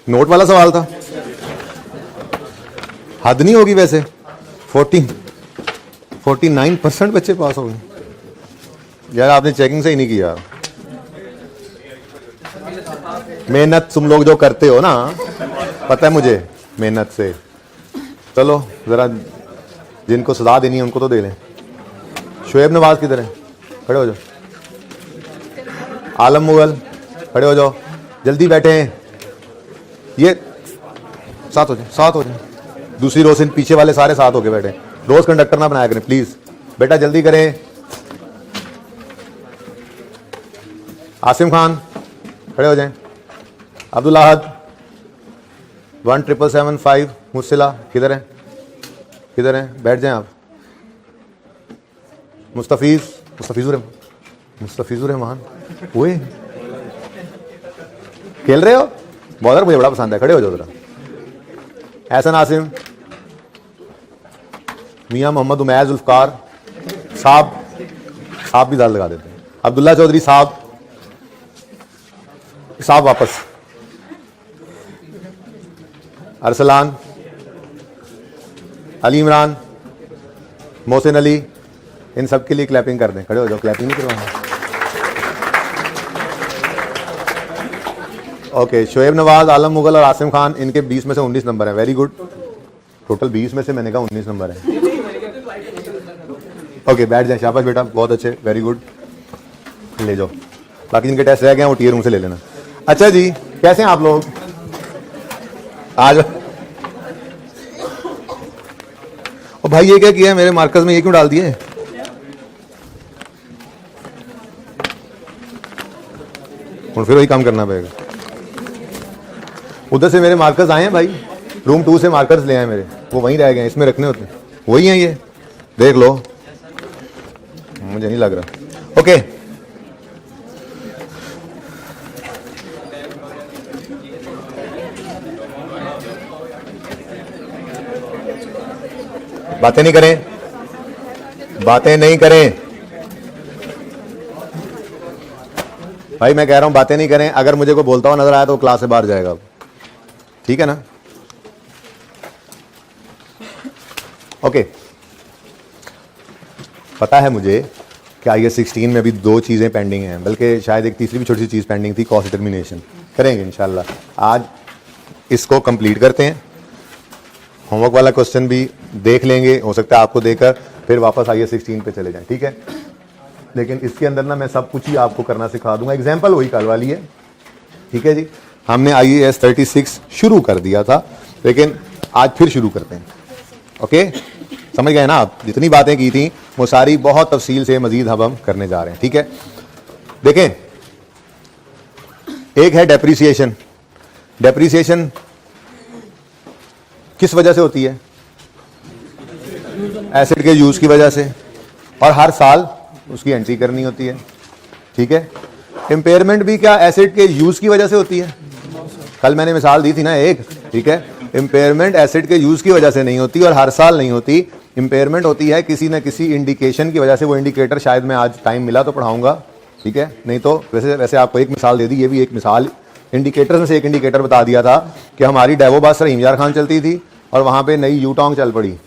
Note वाला सवाल था, हद नहीं होगी वैसे। 49% बच्चे पास हो गए। यार आपने चेकिंग से ही नहीं किया। मेहनत तुम लोग जो करते हो ना, पता है मुझे, मेहनत से। चलो जरा जिनको सजा देनी है उनको तो दे लें। शोएब नवाज किधर है? खड़े हो जाओ। आलम मुगल खड़े हो जाओ, जल्दी बैठे हैं। ये साथ हो जाए, साथ हो जाए। दूसरी रो से पीछे वाले सारे साथ होके बैठे। रोज कंडक्टर ना बनाया करें प्लीज। बेटा जल्दी करें। आसिम खान खड़े हो जाएं। अब्दुल अहद 17775 मुस्सिला किधर है? किधर है? बैठ जाएं आप। मुस्तफिजुर रहमान ओए खेल रहे हो? बॉलर मुझे बड़ा पसंद है। खड़े हो जाओ जरा। एहसन आसिम, मियां मोहम्मद उमैर जुल्फकार साहब भी दाल लगा देते हैं। अब्दुल्ला चौधरी साहब वापस। अरसलान, अली इमरान, मोहसिन अली, इन सब के लिए क्लैपिंग कर दें। खड़े हो जाओ, क्लैपिंग नहीं करवाना। ओके, शोएब नवाज, आलम मुगल और आसिम खान, इनके 20 में से 19 नंबर है। Very good. टोटल 20 में से मैंने कहा 19 नंबर है। ओके बैठ जाए। शाबाश बेटा, बहुत अच्छे, वेरी गुड। ले जाओ, बाकी जिनके टेस्ट रह गए वो टीयर रूम से ले लेना। अच्छा जी, कैसे हैं आप लोग? आज ओ भाई ये क्या किया है मेरे मार्कर्स में? ये क्यों डाल दिए? और फिर वही काम करना पड़ेगा। उधर से मेरे मार्कर्स आए हैं भाई, रूम 2 से मार्कर्स ले आए मेरे, वो वहीं रह गए हैं, इसमें रखने होते हैं। वही हैं ये, देख लो। मुझे नहीं लग रहा। ओके बातें नहीं करें, बातें नहीं करें भाई, मैं कह रहा हूं बातें नहीं करें। अगर मुझे कोई बोलता हुआ नजर आया तो क्लास से बाहर जाएगा, ठीक है ना? ओके पता है मुझे कि IAS 16 में अभी 2 चीजें पेंडिंग हैं, बल्कि शायद एक तीसरी भी छोटी सी चीज पेंडिंग थी, कॉस्ट डिटर्मिनेशन। करेंगे इंशाल्लाह, आज इसको कंप्लीट करते हैं। होमवर्क वाला क्वेश्चन भी देख लेंगे, हो सकता है आपको देकर फिर वापस IAS 16 पे चले जाएं, ठीक है? लेकिन इसके अंदर ना मैं सब कुछ ही आपको करना सिखा दूंगा। एग्जाम्पल वही कल वाली है, ठीक है जी? हमने IAS 36 शुरू कर दिया था, लेकिन आज फिर शुरू करते हैं। ओके समझ गए ना आप? जितनी बातें की थी वो सारी बहुत तफसील से मजीद हम करने जा रहे हैं, ठीक है? देखें, एक है डेप्रिसिएशन। डेप्रिसिएशन किस वजह से होती है? एसेट के यूज की वजह से, और हर साल उसकी एंट्री करनी होती है, ठीक है? इंपेयरमेंट भी क्या एसेट के यूज की वजह से होती है? कल मैंने मिसाल दी थी ना एक, ठीक है? इंपेयरमेंट एसेट के यूज की वजह से नहीं होती और हर साल नहीं होती। इंपेयरमेंट होती है किसी न किसी इंडिकेशन की वजह से। वो इंडिकेटर शायद मैं आज टाइम मिला तो पढ़ाऊंगा, ठीक है? नहीं तो वैसे आपको एक मिसाल दे दी, ये भी एक मिसाल इंडिकेटर में से एक इंडिकेटर बता दिया था कि हमारी डेवो बस रहीम यार खान चलती थी और वहां पे नई यूटोंग चल पड़ी।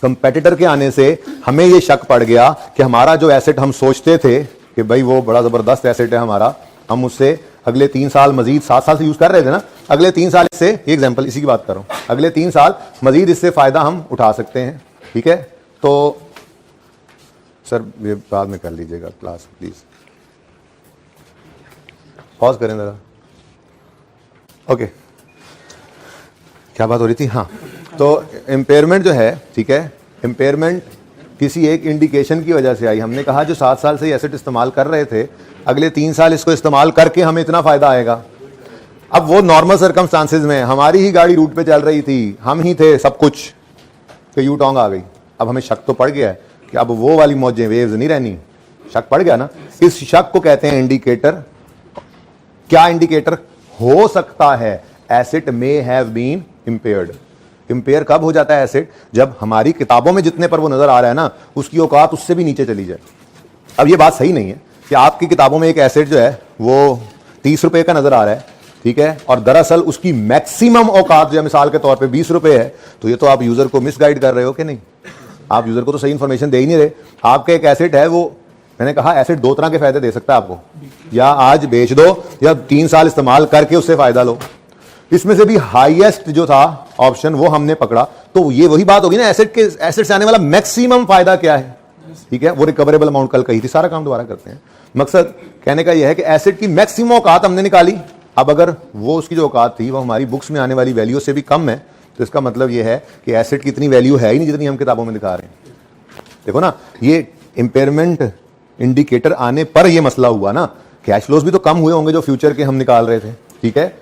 कंपेटिटर के आने से हमें ये शक पड़ गया कि हमारा जो एसेट हम सोचते थे कि भाई वो बड़ा जबरदस्त एसेट है हमारा, हम उससे अगले 3 साल मजीद 7 साल से यूज कर रहे थे ना, अगले 3 साल इससे, एग्जाम्पल इसी की बात कर रहा हूं, अगले 3 साल मजीद इससे फायदा हम उठा सकते हैं, ठीक है? तो सर ये बाद में कर लीजिएगा क्लास प्लीज, पॉज करें जरा। ओके क्या बात हो रही थी? हाँ, तो इम्पेयरमेंट जो है, ठीक है, इम्पेयरमेंट किसी एक इंडिकेशन की वजह से आई। हमने कहा जो 7 साल से एसेट इस्तेमाल कर रहे थे, अगले 3 साल इसको इस्तेमाल करके हमें इतना फायदा आएगा। अब वो नॉर्मल सर्कमस्टांसेस में हमारी ही गाड़ी रूट पे चल रही थी, हम ही थे सब कुछ, तो यूटोंग आ गई। अब हमें शक तो पड़ गया है कि अब वो वाली मौजें वेव्स नहीं रहनी, शक पड़ गया ना? इस शक को कहते हैं इंडिकेटर। क्या इंडिकेटर हो सकता है? Asset may have been impaired. Impair कब हो जाता है एसेट? जब हमारी किताबों में जितने पर वो नजर आ रहा है ना, उसकी औकात उससे भी नीचे चली जाए। अब ये बात सही नहीं है कि आपकी किताबों में एक एसेट जो है वो 30 रुपए का नजर आ रहा है, ठीक है, और दरअसल उसकी मैक्सिमम औकात जो है मिसाल के तौर पे 20 रुपए है, तो ये तो आप यूजर को मिसगाइड कर रहे हो कि नहीं? आप यूजर को तो सही इंफॉर्मेशन दे ही नहीं रहे। आपका एक एसेट है, वो मैंने कहा एसेट दो तरह के फायदे दे सकता है आपको, या आज बेच दो या 3 साल इस्तेमाल करके उससे फायदा लो। इसमें से भी हाईएस्ट जो था ऑप्शन वो हमने पकड़ा। तो ये वही बात होगी ना, एसेट से आने वाला मैक्सिमम फायदा क्या है, ठीक है, वो रिकवरेबल अमाउंट कल कही थी, सारा काम दोबारा करते हैं। मकसद कहने का यह है कि एसेट की मैक्सिमम औकात हमने निकाली। अब अगर वो उसकी जो औकात थी वो हमारी बुक्स में आने वाली वैल्यू से भी कम है, तो इसका मतलब यह है कि एसेट की इतनी वैल्यू है ही नहीं जितनी हम किताबों में दिखा रहे हैं। देखो ना, ये इंपेयरमेंट इंडिकेटर आने पर यह मसला हुआ ना। कैश फ्लोज भी तो कम हुए होंगे जो फ्यूचर के हम निकाल रहे थे, ठीक है,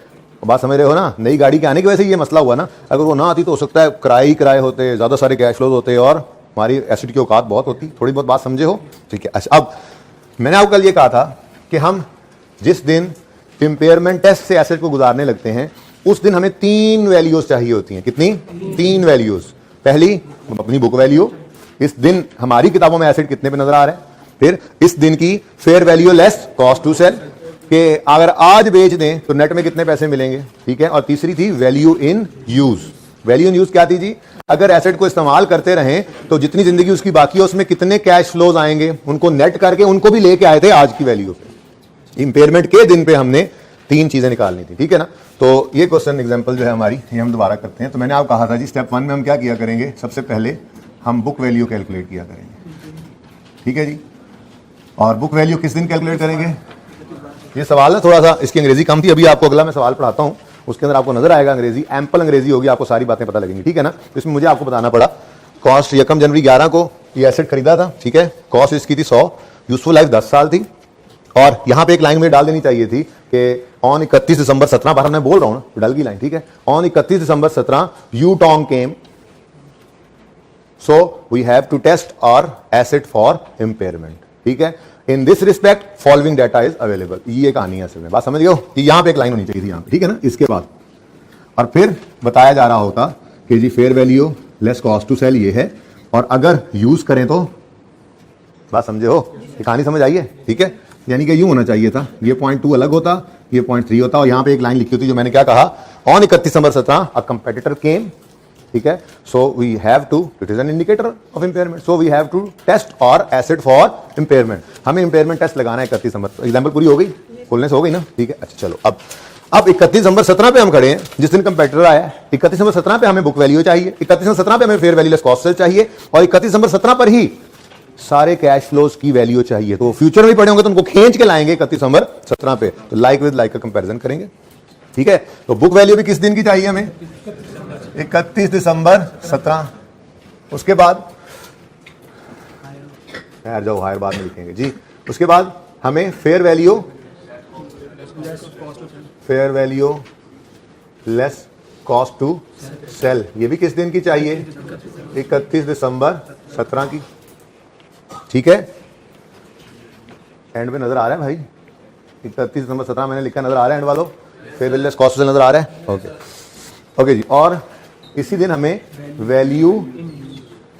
बात समझ रहे हो ना। नई गाड़ी के आने की वजह से ये मसला हुआ ना। अगर वो ना आती तो हो सकता है किराए ही किराए होते, ज्यादा सारे कैश फ्लोज होते और हमारी एसेट की औकात बहुत होती। थोड़ी बहुत बात समझे हो, ठीक है। अच्छा, अब मैंने आपको कल ये कहा था कि हम जिस दिन इंपेयरमेंट टेस्ट से एसेट को गुजारने लगते हैं उस दिन हमें 3 वैल्यूज चाहिए होती हैं। कितनी? 3 वैल्यूज। पहली अपनी बुक वैल्यू, इस दिन हमारी किताबों में एसेट कितने पे नजर आ रहा है। फिर इस दिन की fair value less cost to sell, कि अगर आज बेच दें तो नेट में कितने पैसे मिलेंगे, ठीक है। और तीसरी थी value in use. Value in use क्या थी जी? अगर एसेट को इस्तेमाल करते रहें तो जितनी जिंदगी उसकी बाकी है उसमें कितने कैश फ्लोज आएंगे, उनको नेट करके उनको भी लेके आए थे आज की वैल्यू पे। इंपेयरमेंट के दिन पे हमने 3 चीजें निकालनी थी, ठीक है ना। तो ये क्वेश्चन एग्जांपल जो है हमारी, ये हम दोबारा करते हैं। तो मैंने आपको कहा था जी स्टेप 1 में हम क्या किया करेंगे, सबसे पहले हम बुक वैल्यू कैलकुलेट किया करेंगे, ठीक है जी। और बुक वैल्यू किस दिन कैलकुलेट करेंगे? ये सवाल है थोड़ा सा, इसकी अंग्रेजी कम थी, अभी आपको अगला मैं सवाल पढ़ाता हूं, उसके अंदर आपको नजर आएगा अंग्रेजी, एम्पल अंग्रेजी होगी, आपको सारी बातें पता लगेंगी, ठीक है ना। तो इसमें मुझे आपको बताना पड़ा, कॉस्ट 1 जनवरी 11 को ये एसेट खरीदा था, ठीक है, कॉस्ट इसकी थी 100, यूजफुल लाइफ 10 साल थी। और यहां पे एक लाइन में डाल देनी चाहिए थी कि ऑन 31 दिसंबर 17, बार मैं बोल रहा हूं ना, डल गई लाइन, ठीक है, on 31 December 17 Yutong came, so we have to test our asset for impairment, ठीक है। In this respect following data is available. ये कहानी है असल में, बात समझ गए हो कि यहां पे एक लाइन होनी चाहिए थी यहां पे, ठीक है ना। इसके बाद और फिर बताया जा रहा होता कि जी fair value less cost to sell ये है, और अगर यूज करें तो, बात समझे हो, ये कहानी समझ आई है, ठीक है। यानी कि यूं होना चाहिए था, ये पॉइंट 2 अलग होता, ये पॉइंट 3 होता, और यहां पे एक लाइन लिखी होती जो मैंने क्या कहा, on 31 December 17 a competitor came, ठीक है, so we have to, it is an indicator of impairment, so we have to test our asset for impairment. हमें इंपेयरमेंट टेस्ट लगाना है 31 दिसंबर। एग्जांपल पूरी हो गई, खोलने से हो गई ना, ठीक है। अच्छा चलो, अब 31 दिसंबर 17 पे हम खड़े हैं, जिस दिन कंपेटिटर आया 31 दिसंबर 17 पे हमें बुक वैल्यू चाहिए, 31 दिसंबर 17 पे हमें fair value less cost sell चाहिए, और 31 दिसंबर 17 पर ही सारे कैश फ्लोज की वैल्यू चाहिए। तो फ्यूचर में पड़े होंगे तो उनको खींच के लाएंगे 31 दिसंबर 17 पे, तो लाइक विद लाइक का कंपैरिजन करेंगे, ठीक है। तो बुक वैल्यू भी किस दिन की चाहिए हमें? 31 दिसंबर 17। उसके बाद यार जाओ, हायर बाद में लिखेंगे जी। उसके बाद हमें fair value less cost to sell, ये भी किस दिन की चाहिए? 31 दिसंबर 17 की, ठीक है। एंड में नजर आ रहा है भाई, 31 दिसंबर 17 मैंने लिखा, नजर आ रहा है एंड वालों? Fair value less cost to sell नजर आ रहा है, ओके ओके जी। और इसी दिन हमें वैल्यू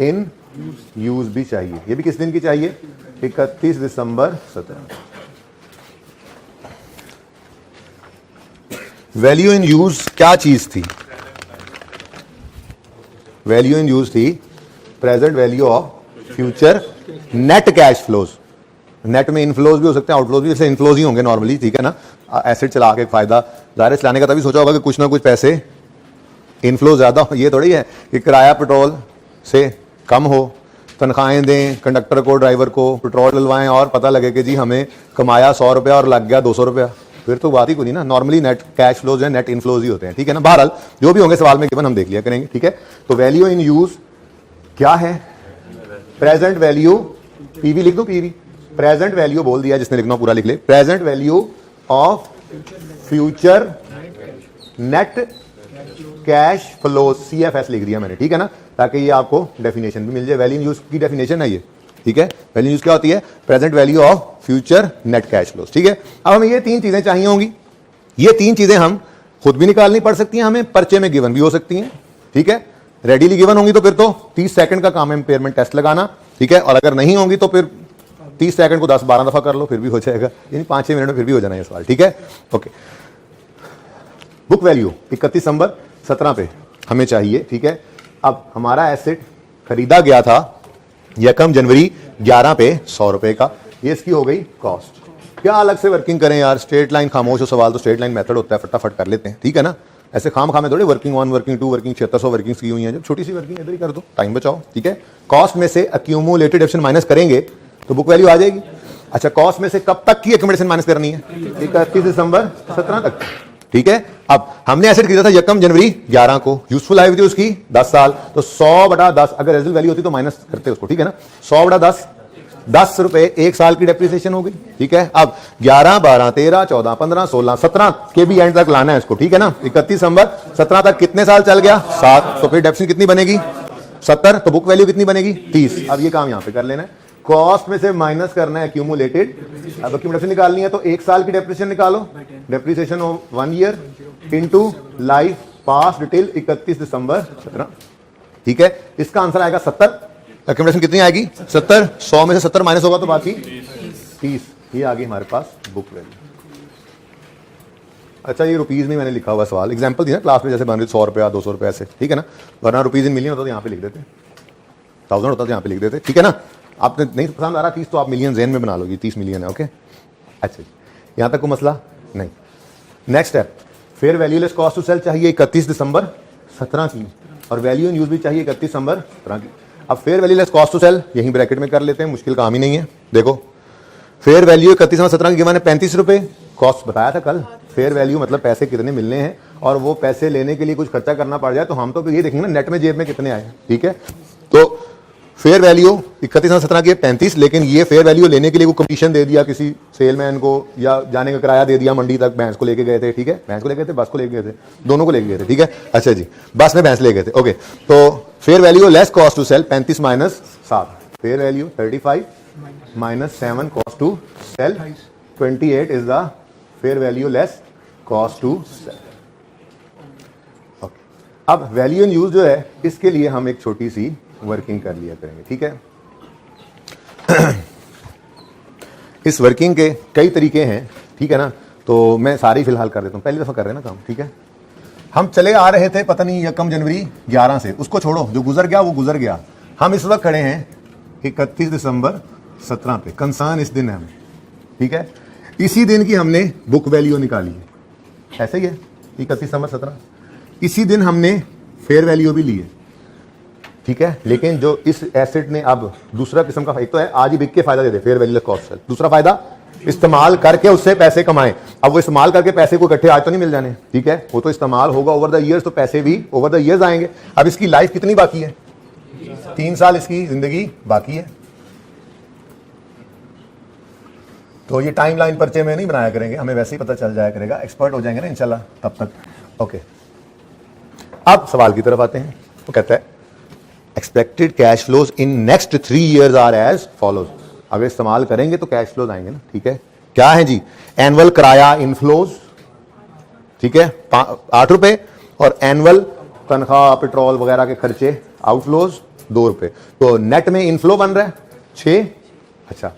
इन यूज भी चाहिए, ये भी किस दिन की चाहिए? 31 दिसंबर 17। वैल्यू इन यूज क्या चीज थी? वैल्यू इन यूज थी present value of future net cash flows. Net में इनफ्लोज भी हो सकते हैं, आउटफ्लोज भी, जैसे इनफ्लोज ही होंगे नॉर्मली, ठीक है ना। एसेट चला के फायदा जाहिर चलाने का तभी सोचा होगा कि कुछ ना कुछ पैसे इनफ्लो ज्यादा हो। ये थोड़ी है कि किराया पेट्रोल से कम हो, तनख्वाहें दें कंडक्टर को, ड्राइवर को, पेट्रोल डलवाएं और पता लगे कि जी हमें कमाया 100 रुपया और लग गया 200 रुपया, फिर तो बात ही कोई नहीं ना। नॉर्मली नेट कैश फ्लोज है, नेट इनफ्लोज ही होते हैं, ठीक है ना। बहरहाल जो भी होंगे सवाल में गिवन हम देख लिया करेंगे, ठीक है। तो वैल्यू इन यूज क्या है? प्रेजेंट वैल्यू, पीवी लिख दो, पीवी प्रेजेंट वैल्यू बोल दिया, जिसने लिखना पूरा लिख ले। Present value of future net cash flow, CFS लिख दिया मैंने, ठीक है ना, ताकि ये आपको डेफिनेशन भी मिल जाए। वैल्यू इन यूज की डेफिनेशन है ये, ठीक है। वैल्यू यूज क्या होती है? Present value of future net cash flows, ठीक है। अब हमें ये 3 चीजें चाहिए होंगी। ये 3 चीजें हम खुद भी निकालनी पड़ सकती हैं, हमें पर्चे में गिवन भी हो सकती हैं, ठीक है। रेडीली गिवन होंगी तो फिर तो 30 सेकंड का काम है इंपेयरमेंट टेस्ट लगाना, ठीक है। और अगर नहीं होंगी तो फिर 30 सेकंड को 10-12 दफा कर लो फिर भी हो जाएगा, यानी 5-6 मिनट में फिर भी हो जाना है सवाल, ठीक है। ओके, बुक वैल्यू 31 दिसंबर 17 पे हमें चाहिए, ठीक है। अब हमारा एसेट खरीदा गया था 1 जनवरी 11 पे 100 रुपए का, ये इसकी हो गई कॉस्ट। क्या अलग से वर्किंग करें यार, स्ट्रेट लाइन खामोश हो सवाल तो स्ट्रेट लाइन मेथड होता है, फटाफट कर लेते हैं, ठीक है ना। ऐसे खाम खामे थोड़ी वर्किंग 1 वर्किंग 2 वर्किंग 7600 वर्किंग्स की हुई हैं, जब छोटी सी वर्किंग इधर ही कर दो, टाइम बचाओ, ठीक है। कॉस्ट में से अक्यूमुलेटेड ऑप्शन माइनस करेंगे तो बुक वैल्यू आ जाएगी। अच्छा, कॉस्ट में से कब तक की अकोमोडेशन माइनस करनी है, 31 दिसंबर 17 तक, ठीक है। अब हमने एसेट खरीदा था 1 जनवरी 11 को, यूजफुल लाइफ थी उसकी 10 साल, तो 100/10 अगर रेजल्ट वैल्यू होती तो माइनस करते उसको, ठीक है ना। 100/10 10 रुपए 1 साल की डेप्रिसिएशन हो गई, ठीक है। अब 11, 12, 13, 14, 15, 16, 17 के भी एंड तक लाना है इसको, ठीक है ना। 31 दिसंबर 17 तक कितने साल चल गया, 7, तो फिर डेप्रिसिएशन कितनी बनेगी 70, तो बुक वैल्यू कितनी बनेगी 30। अब ये काम यहां पे कर लेना है, कॉस्ट में से माइनस करना है एक्यूमुलेटेड। अब एक्यूमुलेशन निकालनी है तो 1 साल की डेप्रिसिएशन निकालो, depreciation of 1 year into life past detail 31 December 17, ठीक है। इसका आंसर आएगा 70। एक्यूमुलेशन कितनी आएगी 70, 100 में से 70 माइनस होगा तो बाकी 30, ये आ गई हमारे पास बुक वैल्यू। अच्छा, ये रुपीज में मैंने लिखा हुआ सवाल एग्जांपल दिया क्लास में, जैसे बन रही 100 रुपया 200 रुपये ऐसे, ठीक है ना। वरना रुपीज इन मिलियन होता तो यहाँ पे लिख देते, 1000 होता तो यहाँ पे लिख देते, ठीक है ना। आपने नहीं पसंद आ रहा 30 तो आप मिलियन जेन में बना लोगे, 30 मिलियन है, ओके। अच्छा, यहाँ तक कोई मसला नहीं। Next step, fair value less cost to sell चाहिए 31 दिसंबर 17 की, और वैल्यू इन यूज भी चाहिए 31 दिसंबर 17 की। अब fair value less cost to sell यहीं ब्रैकेट में कर लेते हैं, मुश्किल काम ही नहीं है। देखो, फेयर वैल्यू 31 दिसंबर 17 की गिवन है 35 रुपए, कॉस्ट बताया था कल। फेयर वैल्यू मतलब पैसे कितने मिलने हैं, और वो पैसे लेने के लिए कुछ खर्चा करना पड़ जाए तो हम तो ये देखेंगे ना नेट में जेब में कितने आए, ठीक है। तो फेयर वैल्यू 31 दिसंबर 17 की 35, लेकिन ये फेयर वैल्यू लेने के लिए वो कमीशन दे दिया किसी सेलमैन को, या जाने का किराया दे दिया मंडी तक, भैंस को लेके गए थे, ठीक है। भैंस को लेके गए थे, बस को लेके गए थे, दोनों को लेके गए थे, ठीक है। अच्छा जी, बस में भैंस ले गए थे, ओके। तो fair value less cost to sell 35 minus 7, fair value 35 minus 7 cost to sell 28 is the fair value less cost to sell. Okay, अब वैल्यू इन यूज जो है इसके लिए हम एक छोटी सी वर्किंग कर लिया करेंगे, ठीक है। इस वर्किंग के कई तरीके हैं, ठीक है ना। तो मैं सारी फिलहाल कर देता हूं, पहली दफा कर रहे हैं ना काम, ठीक है। हम चले आ रहे थे पता नहीं 1 जनवरी 11 से, उसको छोड़ो, जो गुजर गया वो गुजर गया। हम इस वक्त खड़े हैं 31 दिसंबर 17 पे, कंसर्न इस दिन है हमें, ठीक है। इसी दिन की हमने बुक वैल्यू निकाली है, ऐसे ही है 31 दिसंबर 17। इसी दिन हमने फेयर वैल्यू भी ली है, ठीक है। लेकिन जो इस एसेट ने अब दूसरा किस्म का, एक तो है आज ही बिक के फायदा दे दे fair value less cost sell, दूसरा फायदा इस्तेमाल करके उससे पैसे कमाएं। अब वो इस्तेमाल करके पैसे को इकट्ठे आज तो नहीं मिल जाने, ठीक है। वो तो इस्तेमाल होगा ओवर द ईयर्स, तो पैसे भी ओवर द ईयर्स आएंगे। अब इसकी लाइफ कितनी बाकी है, 3 साल इसकी जिंदगी बाकी है। तो ये टाइम लाइन पर्चे में नहीं बनाया करेंगे, हमें वैसे ही पता चल जाया करेगा, एक्सपर्ट हो जाएंगे ना इंशाल्लाह तब तक, ओके। अब सवाल की तरफ आते हैं। वो कहता है expected cash flows in next 3 years are as follows. अगर इस्तेमाल करेंगे तो कैश फ्लोज आएंगे ना, ठीक है। क्या है जी, एनुअल किराया इनफ्लोज, ठीक है 8 रुपए, और एनुअल तनख्वाह पेट्रोल वगैरह के खर्चे आउटफ्लोज 2 रुपए। तो नेट में इनफ्लो बन रहा है 6। अच्छा,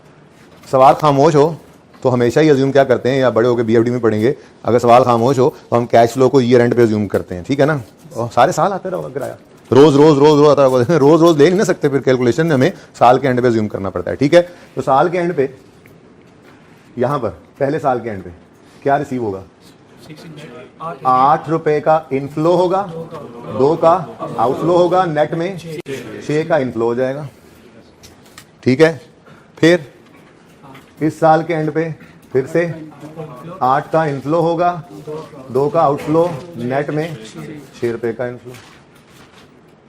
सवाल खामोश हो तो हमेशा ही अज्यूम क्या करते हैं, या बड़े होकर BFD में पढ़ेंगे, अगर सवाल खामोश हो तो हम कैश फ्लो को ईयर एंड पे अज्यूम करते हैं, ठीक है ना। और सारे साल आते रहोगा किराया, रोज रोज रोज रोज आता है, रोज रोज ले नहीं ना सकते, फिर कैलकुलेशन हमें साल के एंड पे अज्यूम करना पड़ता है, ठीक है। तो साल के एंड पे यहां पर पहले साल के एंड पे क्या रिसीव होगा, 8 रुपए का इनफ्लो होगा, 2 का आउटफ्लो होगा, नेट में 6 का इनफ्लो हो जाएगा, ठीक है। फिर इस साल के एंड पे फिर से 8 का इनफ्लो होगा, 2 का आउटफ्लो, नेट में 6 रुपए का इनफ्लो।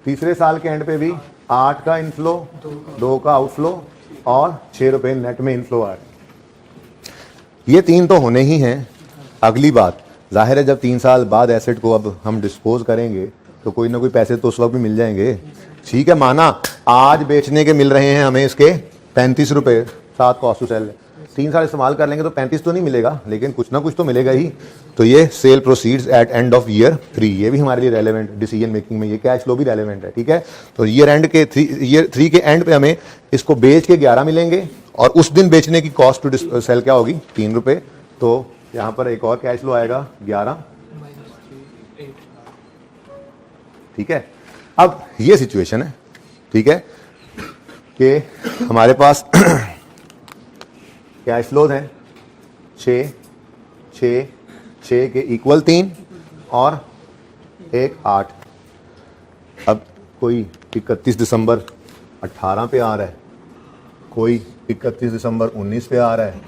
तीसरे साल के एंड पे भी 8 का इनफ्लो, 2 का आउटफ्लो और 6 रुपए नेट में इनफ्लो आ रहे। ये 3 तो होने ही हैं। अगली बात, जाहिर है जब 3 साल बाद एसेट को अब हम डिस्पोज करेंगे तो कोई ना कोई पैसे तो उस वक्त भी मिल जाएंगे, ठीक है। माना आज बेचने के मिल रहे हैं हमें इसके 35 रुपए, 7 कॉस्ट टू सेल। 3 साल इस्तेमाल कर लेंगे तो 35 तो नहीं मिलेगा, लेकिन कुछ ना कुछ तो मिलेगा ही। तो ये sale proceeds at end of year 3, ये भी हमारे लिए रेलेवेंट डिसीजन मेकिंग में, ये कैश फ्लो भी रेलेवेंट है, ठीक है। तो ईयर एंड के ईयर 3 के एंड पे हमें इसको बेच के 11 मिलेंगे और उस दिन बेचने की कॉस्ट टू सेल क्या होगी, 3 रुपए। तो यहां पर एक और कैश फ्लो आएगा 11, ठीक है। अब ये सिचुएशन है, ठीक है, कि हमारे पास कैश फ्लोज हैं 6 के इक्वल 3 और 1 8। अब कोई 31 दिसंबर 18 पे आ रहा है, कोई 31 दिसंबर 19 पे आ रहा है,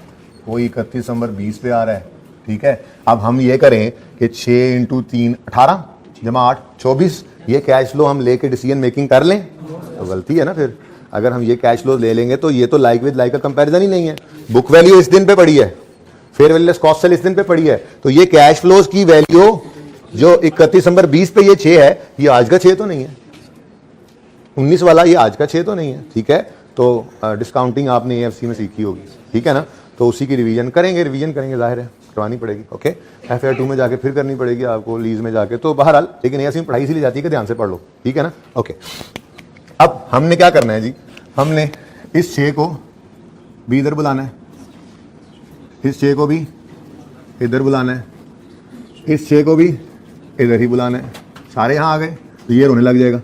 कोई 31 दिसंबर 20 पे आ रहा है, ठीक है। अब हम ये करें कि 6 इंटू 3 18 जमा 8 24, ये कैश फ्लो हम लेके डिसीजन मेकिंग कर लें तो गलती है ना। फिर अगर हम ये कैश फ्लो ले लेंगे तो ये तो लाइक विद लाइक का कंपैरिजन ही नहीं है। बुक वैल्यू इस दिन पे पड़ी है, fair value less cost sell इस दिन पे पड़ी है, तो ये कैश फ्लोज की वैल्यू जो 31 दिसंबर 20 पे ये 6 है, ये आज का 6 तो नहीं है, 19 वाला ये आज का 6 तो नहीं है, ठीक है। तो डिस्काउंटिंग आपने AFC में सीखी होगी, ठीक है ना। तो उसी की रिवीजन करेंगे जाहिर है करवानी पड़ेगी, ओके। FAR 2 में जाके फिर करनी पड़ेगी आपको, लीज में जाके, तो बहरहाल लेकिन AFC में पढ़ाई इसीलिए जाती है कि ध्यान से पढ़ लो, ठीक है ना, ओके। अब हमने क्या करना है जी, हमने इस 6 को भी इधर बुलाना है, इस 6 को भी इधर बुलाना है, इस 6 को भी इधर ही बुलाना है, सारे यहाँ आ गए तो ये रोने लग जाएगा,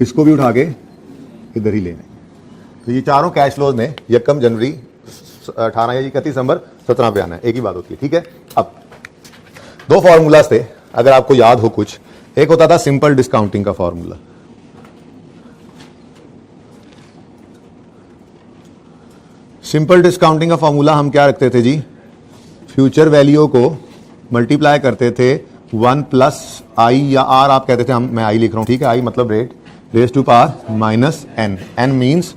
इसको भी उठा के इधर ही लेना है। तो ये चारों कैश फ्लोज ने 1 जनवरी 18 या 31 दिसंबर 17 पे आना है, एक ही बात होती है, ठीक है। अब 2 फॉर्मूलाज थे, अगर आपको याद हो कुछ, एक होता था सिंपल डिस्काउंटिंग का फॉर्मूला, सिंपल डिस्काउंटिंग का फॉर्मूला हम क्या रखते थे जी, फ्यूचर वैल्यू को मल्टीप्लाई करते थे 1 प्लस आई या आर आप कहते थे, हम मैं आई लिख रहा हूं, ठीक है, आई मतलब rate, raise to power minus n, n means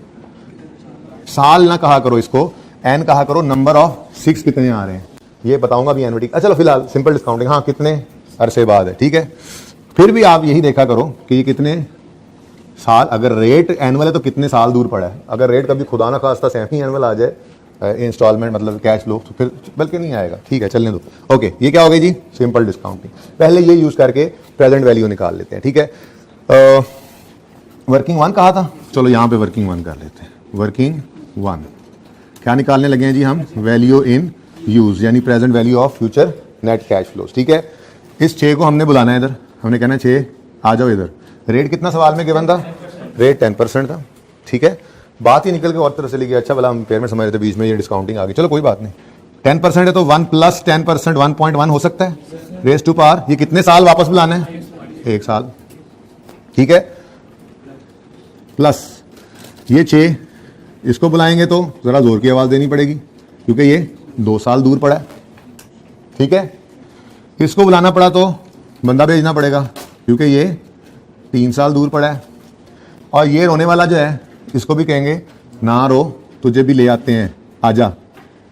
साल ना कहा करो इसको, एन कहा करो नंबर ऑफ 6 कितने आ रहे हैं, ये बताऊंगा भी एनुइटी। चलो फिलहाल सिंपल डिस्काउंटिंग, हाँ कितने अरसे बाद है, ठीक है। फिर भी आप यही देखा करो कि ये कितने साल, अगर रेट एनुअल है तो कितने साल दूर पड़ा है। अगर रेट कभी खुदा ना खास्ता सेमी एनुअल आ जाए इंस्टॉलमेंट मतलब कैश फ्लो, तो फिर बल्कि नहीं आएगा, ठीक है, चलने दो, ओके। ये क्या हो गई जी, सिंपल डिस्काउंटिंग। पहले ये यूज करके प्रेजेंट वैल्यू निकाल लेते हैं, ठीक है। वर्किंग 1 कहा था, चलो यहाँ पे वर्किंग 1 कर लेते हैं। वर्किंग 1 क्या निकालने लगे हैं जी हम, वैल्यू इन यूज, यानी present value of future net cash flows, ठीक है। इस 6 को हमने बुलाना है इधर, हमने कहना है 6 आ जाओ इधर। रेट कितना सवाल में गिवन था, रेट 10% था, ठीक है। बात ही निकल के और तरह से लिखी, अच्छा भला हम पेमेंट समझ रहे थे, बीच में ये डिस्काउंटिंग आ गई, चलो कोई बात नहीं। 10% है तो 1 प्लस 10% 1.1 हो सकता है, रेज टू पावर, ये कितने साल वापस बुलाना है, 1 साल, ठीक है। प्लस ये 6 इसको बुलाएंगे तो जरा जोर की आवाज देनी पड़ेगी क्योंकि ये 2 साल दूर पड़ा है, ठीक है। इसको बुलाना पड़ा तो बंदा भेजना पड़ेगा क्योंकि ये 3 साल दूर पड़ा है। और ये रोने वाला जो है इसको भी कहेंगे ना रो, तुझे भी ले आते हैं, आजा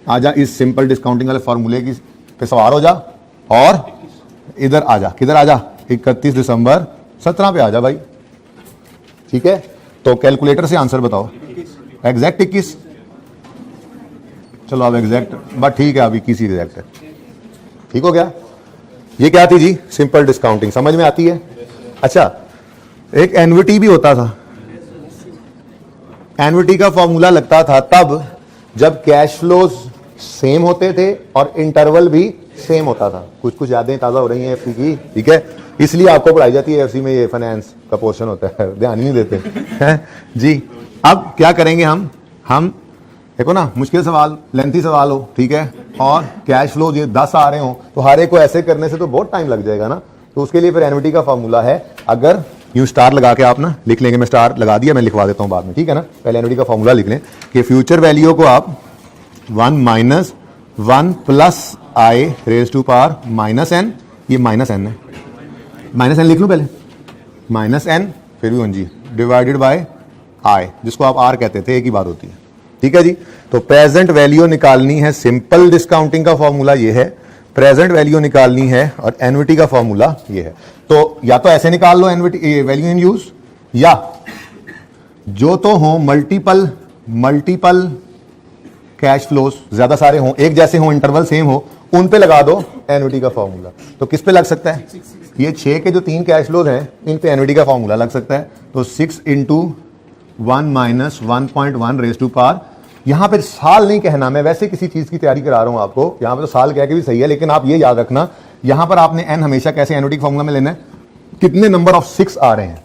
आजा, इस सिंपल डिस्काउंटिंग वाले फॉर्मूले की पे सवार हो जा और इधर आजा, किधर आजा, 31 दिसंबर 17 पे आजा भाई, ठीक है। तो कैलकुलेटर से आंसर बताओ, एग्जैक्ट 21, चलो अब एग्जैक्ट, बट ठीक है, अभी किसी एग्जैक्ट है, ठीक हो गया। ये क्या थी जी, सिंपल डिस्काउंटिंग, समझ में आती है। अच्छा, एक एन्युटी भी होता था, एन्युटी का फॉर्मूला लगता था तब जब कैश फ्लोज सेम होते थे और इंटरवल भी सेम होता था। कुछ कुछ यादें ताजा हो रही हैं एफसी की, ठीक है, इसलिए आपको पढ़ाई जाती है एफसी में, ये फाइनेंस का पोर्शन होता है, ध्यान ही नहीं देते हैं जी। अब क्या करेंगे हम देखो ना, मुश्किल सवाल, लेंथी सवाल हो, ठीक है, और कैश फ्लो ये 10 आ रहे हो तो हर एक को ऐसे करने से तो बहुत टाइम लग जाएगा ना। तो उसके लिए फिर एन्युटी का फॉर्मूला है, अगर यूं स्टार लगा के आप ना लिख लेंगे, मैं स्टार लगा दिया, मैं लिखवा देता हूं बाद में, ठीक है ना। पहले एन्युटी का फॉर्मूला लिख लें कि फ्यूचर वैल्यू को आप 1 minus 1 plus i raise to power minus n, ये माइनस एन है, माइनस एन लिख लूं पहले, माइनस एन फिर भी 1 जी डिवाइडेड बाय आई, जिसको आप आर कहते थे, एक ही बात होती है, ठीक है जी। तो प्रेजेंट वैल्यू निकालनी है, सिंपल डिस्काउंटिंग का फॉर्मूला ये है, प्रेजेंट वैल्यू निकालनी है, और एन्युटी का फॉर्मूला ये है। तो या तो ऐसे निकाल लो एन्युटी वैल्यू इन यूज, या जो तो हो मल्टीपल कैश फ्लोज, ज्यादा सारे हों, एक जैसे हों, इंटरवल सेम हो, उन पे लगा दो एन्युटी का फॉर्मूला। तो किस पे लग सकता है, ये 6 के जो 3 कैश फ्लोज हैं इन पे एन्युटी का फॉर्मूला लग सकता है। तो 6 into 1 minus 1.1 raise to power यहां पे साल नहीं कहना, मैं वैसे किसी चीज की तैयारी करा रहा हूं आपको, यहां पे तो साल कह के भी सही है, लेकिन आप ये याद रखना यहां पर आपने एन हमेशा कैसे एनोटिक फॉर्मूला में लेना है, कितने नंबर ऑफ 6 आ रहे हैं,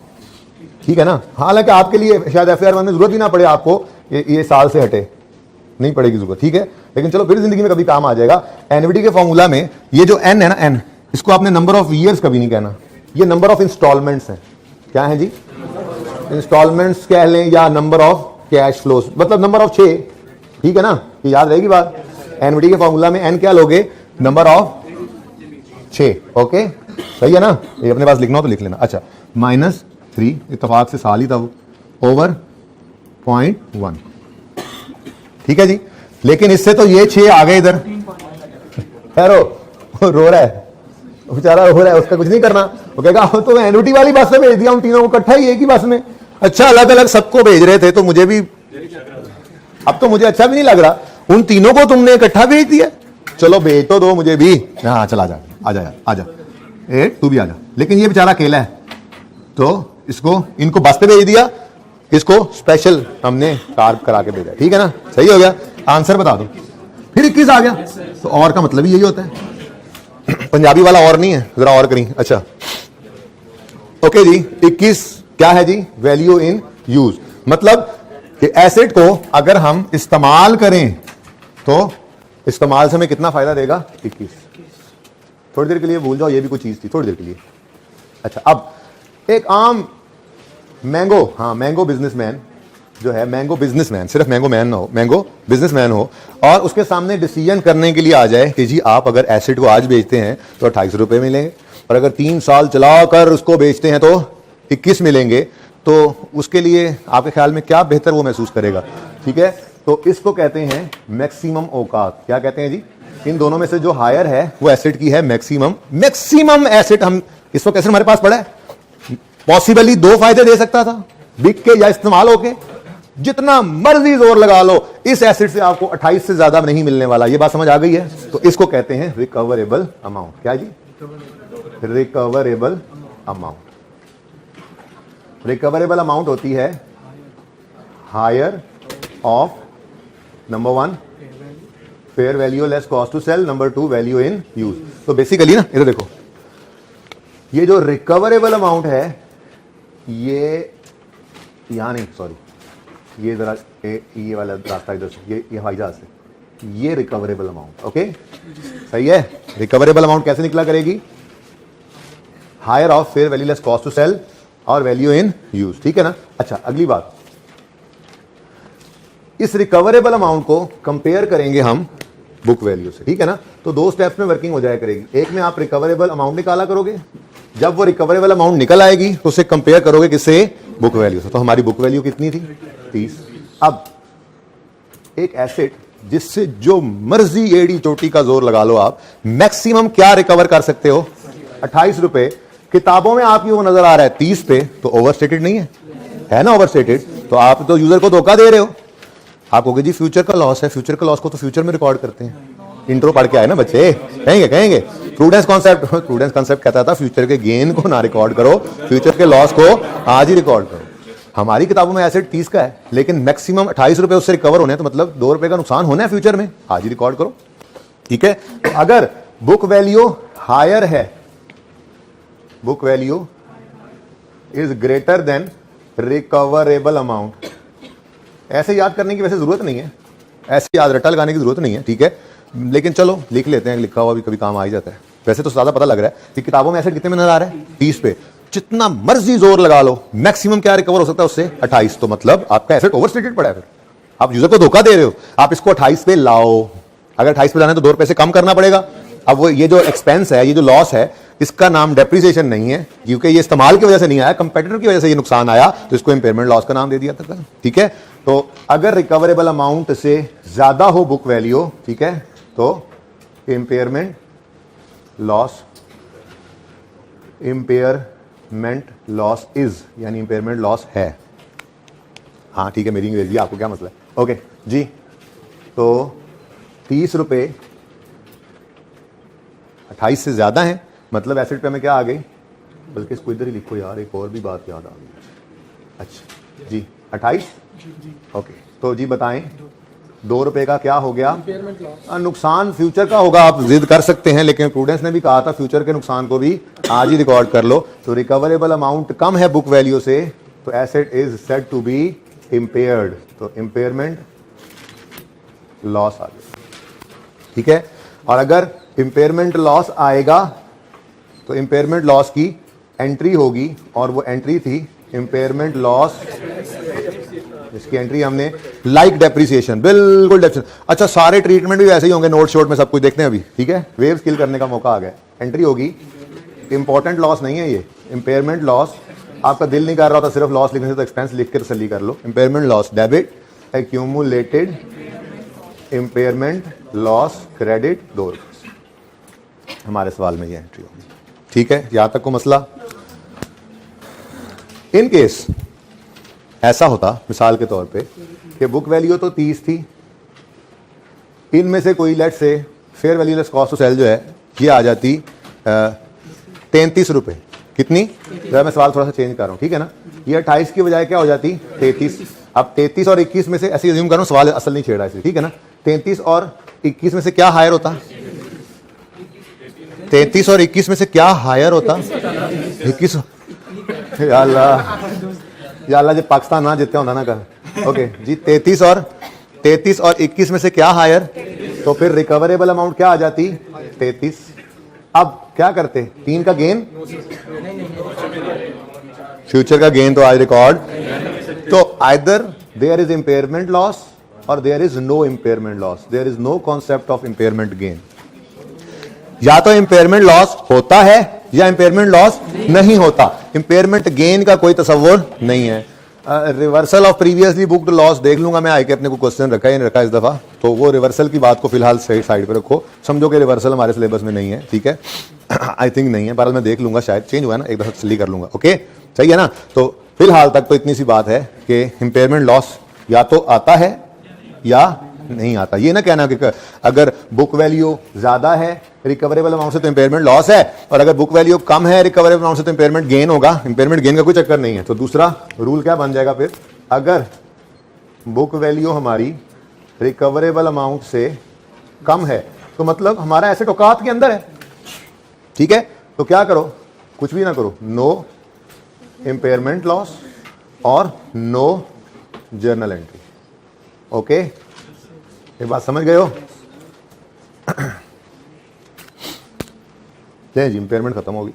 ठीक है ना। हालांकि आपके लिए शायद FAR1 में जरूरत ही ना पड़े आपको, ये साल से हटे नहीं पड़ेगी जरूरत, ठीक है, लेकिन चलो फिर जिंदगी में कभी काम आ जाएगा। एनवीटी के फॉर्मूला में ये जो एन है ना, एन, इसको आपने नंबर ऑफ ईयर्स कभी नहीं कहना, ये नंबर ऑफ इंस्टॉलमेंट्स हैं। क्या है जी? इंस्टॉलमेंट्स कह लें या नंबर ऑफ कैश फ्लोस, मतलब नंबर ऑफ 6, ठीक है ना, ये याद रहेगी बात। एनवीटी के फॉर्मूला में एन क्या लोगे? नंबर ऑफ 6, ओके, सही है ना, ये अपने पास लिखना हो तो लिख लेना। अच्छा, -3 इत्तेफाक से साल ही था वो, ओवर 0.1, ठीक है जी। लेकिन इससे तो ये 6 आ गए इधर, रो रहा है बेचारा, रो रहा है, उसका कुछ नहीं करना, वो कहेगा तो मैं एनयूटी वाली बस में भेज दिया, उन तीनों को इकट्ठा ही एक ही बस में। अच्छा, अलग अलग सबको भेज रहे थे तो मुझे भी, अब तो मुझे अच्छा भी नहीं लग रहा, उन तीनों को तुमने इकट्ठा भेज दिया, चलो भेज तो दो मुझे भी। हाँ चल आजा आजा आजा, तू भी आजा। लेकिन ये बेचारा अकेला है तो इसको, इनको बस पे भेज दिया, इसको स्पेशल हमने कार करा के भेजा, ठीक है ना, सही हो गया। आंसर बता दो। फिर 21 आ गया, तो और का मतलब ही यही होता है, पंजाबी वाला और नहीं है, जरा और करी। अच्छा ओके जी, 21 क्या है जी? वैल्यू इन यूज, मतलब कि एसेट को अगर हम इस्तेमाल करें तो इस्तेमाल से हमें कितना फायदा देगा? 21। थोड़ी देर के लिए भूल जाओ ये भी कोई चीज थी, थोड़ी देर के लिए। अच्छा, अब एक आम मैंगो, हाँ मैंगो बिजनेसमैन जो है, मैंगो बिजनेसमैन, सिर्फ मैंगो मैन ना हो, मैंगो बिजनेसमैन हो, और उसके सामने डिसीजन करने के लिए आ जाए कि जी आप अगर एसेट को आज बेचते हैं तो 28 रुपए मिलेंगे, और अगर 3 साल चलाकर उसको बेचते हैं तो 21 मिलेंगे, तो उसके लिए आपके ख्याल में क्या बेहतर वो महसूस करेगा? ठीक है, तो इसको कहते हैं मैक्सिमम औकात। क्या कहते हैं जी? इन दोनों में से जो हायर है वो एसेट की है मैक्सिमम एसेट। हम इस वक्त एसेट हमारे पास पड़ा है, पॉसिबली 2 फायदे दे सकता था, बिक के या इस्तेमाल होके। जितना मर्जी जोर लगा लो, इस एसेट से आपको 28 से ज्यादा नहीं मिलने वाला। ये बात समझ आ गई है? तो इसको कहते हैं रिकवरेबल अमाउंट। क्या जी? Recoverable amount. रिकवरेबल अमाउंट होती है higher of number 1 fair value less cost to sell, number 2 value in use. तो बेसिकली ना इधर देखो, ये जो रिकवरेबल अमाउंट है, ये यहां नहीं, सॉरी, ये जरा ये वाला रास्ता इधर से, ये हवाई जहाज से, ये रिकवरेबल अमाउंट। ओके, सही है। रिकवरेबल अमाउंट कैसे निकला करेगी? Higher of fair value less cost to sell और वैल्यू इन यूज, ठीक है ना। अच्छा, अगली बात, इस रिकवरेबल अमाउंट को कंपेयर करेंगे हम बुक वैल्यू से, ठीक है ना। तो 2 स्टेप्स में वर्किंग हो जाया करेगी। एक में आप रिकवरेबल अमाउंट निकाला करोगे, जब वो रिकवरेबल अमाउंट निकल आएगी तो उसे कंपेयर करोगे किससे? बुक वैल्यू से। तो हमारी बुक वैल्यू कितनी थी? 30। अब एक एसेट जिससे जो मर्जी एड़ी चोटी का जोर लगा लो आप, मैक्सिमम क्या रिकवर कर सकते हो? 28 रुपए। किताबों में आपकी वो नजर आ रहा है 30 पे, तो ओवरस्टेटेड नहीं है? है ना ओवरस्टेटेड। तो आप तो यूजर को धोखा दे रहे हो। आप कहोगे जी फ्यूचर का लॉस है, फ्यूचर का लॉस को तो फ्यूचर में रिकॉर्ड करते हैं। इंट्रो पढ़ के आए ना बच्चे, कहेंगे प्रूडेंस कॉन्सेप्ट कहता था फ्यूचर के गेन को ना रिकॉर्ड करो, फ्यूचर के लॉस को आज ही रिकॉर्ड करो। हमारी किताबों में एसेट 30 का है, लेकिन मैक्सिमम 28 रुपए उससे रिकवर होने हैं, तो मतलब 2 रुपए का नुकसान होना है फ्यूचर में, आज ही रिकॉर्ड करो, ठीक है। तो अगर बुक वैल्यू हायर है, book value is greater than recoverable amount. ऐसे याद करने की वैसे जरूरत नहीं है, ऐसे याद रट्टा लगाने की जरूरत नहीं है, ठीक है, लेकिन चलो लिख लेते हैं, लिखा हुआ भी कभी काम आ ही जाता है। वैसे तो ज्यादा पता लग रहा है कि किताबों में एसेट कितने में नजर आ रहा है? 30 पे। जितना मर्जी जोर लगा लो, मैक्सिमम क्या रिकवर हो सकता है उससे? 28। तो मतलब आपका एसेट ओवरस्टेटेड पड़ा है, फिर आप यूजर को धोखा दे रहे हो। आप इसको 28 पे लाओ, अगर 28 पे लाना है तो 2 रुपए से कम करना पड़ेगा। अब वो ये जो एक्सपेंस है, ये जो लॉस है, इसका नाम डेप्रिसिएशन नहीं है, क्योंकि ये इस्तेमाल की वजह से नहीं आया, कंपेटिटर की वजह से ये नुकसान आया, तो इसको इंपेयरमेंट लॉस का नाम दे दिया था, ठीक है। तो अगर रिकवरेबल अमाउंट से ज्यादा हो बुक वैल्यू, ठीक है, तो इंपेयरमेंट लॉस इज, यानी इंपेयरमेंट लॉस है। हाँ ठीक है, मेरी अंग्रेजी, आपको क्या मसला है? ओके जी, तो 30 रुपए 28 से ज्यादा है, मतलब एसेट पे हमें क्या आ गई? बल्कि इसको इधर ही लिखो यार, एक और भी बात याद आ गई। अच्छा जी, 28। ओके, तो जी बताएं ₹2 का क्या हो गया? नुकसान फ्यूचर का होगा, आप जिद कर सकते हैं, लेकिन प्रूडेंस ने भी कहा था फ्यूचर के नुकसान को भी आज ही रिकॉर्ड कर लो। तो रिकवरेबल अमाउंट कम है बुक वैल्यू से, तो asset is said to be impaired, तो इम्पेयरमेंट लॉस आ गया। ठीक है, और अगर इम्पेयरमेंट लॉस आएगा तो इम्पेयरमेंट लॉस की एंट्री होगी, और वो एंट्री थी इम्पेयरमेंट लॉस, इसकी एंट्री हमने लाइक डेप्रिसिएशन, बिल्कुल डेप्रिसिएशन। अच्छा, सारे ट्रीटमेंट भी वैसे ही होंगे, नोट शोट में सब कुछ देखते हैं अभी। ठीक है, वेव स्किल करने का मौका आ गया। एंट्री होगी, इंपॉर्टेंट लॉस नहीं है ये, इम्पेयरमेंट लॉस। आपका दिल नहीं कर रहा था सिर्फ लॉस लिखने से, तो एक्सपेंस लिख के तसल्ली कर लो। Impairment loss debit, accumulated impairment loss credit ₹2। हमारे सवाल में ये एंट्री होगी। ठीक है, यहां तक को मसला। इन केस ऐसा होता मिसाल के तौर पे कि बुक वैल्यू तो 30 थी, इनमें से कोई लेट से fair value less cost to sell जो है ये आ जाती ₹33। कितनी? मैं सवाल थोड़ा सा चेंज कर रहा हूँ, ठीक है ना। ये 28 की बजाय क्या हो जाती? 33। अब 33 और 21 में से, ऐसे अज्यूम कर रहा हूँ, सवाल असल नहीं छेड़ा इसलिए, ठीक है ना। 33 और 21 में से क्या हायर होता? 33 और 21 में से क्या हायर होता? 21। या अल्लाह, जब पाकिस्तान ना जीतते होता ना कर। ओके जी, 33 और 21 में से क्या हायर? तो फिर रिकवरेबल अमाउंट क्या आ जाती? 33। अब क्या करते? 3 का गेन, फ्यूचर का गेन तो आज रिकॉर्ड। तो either there is impairment loss और there is no impairment loss, there is no concept of impairment gain. या तो इम्पेयरमेंट लॉस होता है या इम्पेयरमेंट लॉस नहीं होता, इम्पेयरमेंट गेन का कोई तस्वर नहीं है। Reversal of previously booked loss देख लूंगा मैं, आके अपने को क्वेश्चन रखा है नहीं रखा इस दफा, तो वो रिवर्सल की बात को फिलहाल सही साइड पे रखो। समझो कि रिवर्सल हमारे सिलेबस में नहीं है, ठीक है। आई थिंक नहीं है, पर मैं देख लूंगा, शायद चेंज हुआ है ना, एक दफा तसल्ली कर लूंगा। ओके, सही है ना। तो फिलहाल तक तो इतनी सी बात है कि इम्पेयरमेंट लॉस या तो आता है या नहीं आता। ये ना कहना कि अगर बुक वैल्यू ज्यादा है रिकवरेबल अमाउंट से तो इंपेयरमेंट लॉस है, और अगर बुक वैल्यू कम है रिकवरेबल अमाउंट से तो इंपेयरमेंट गेन होगा। इंपेयरमेंट गेन का कोई चक्कर नहीं है। तो दूसरा रूल क्या बन जाएगा फिर? अगर बुक वैल्यू हमारी रिकवरेबल अमाउंट से कम है तो मतलब हमारा एसेट औकात के अंदर है, ठीक है। तो क्या करो? कुछ भी ना करो, नो इंपेयरमेंट लॉस और नो जर्नल एंट्री। ओके, ये बात समझ गए हो? ले जी, इंपेयरमेंट खत्म होगी।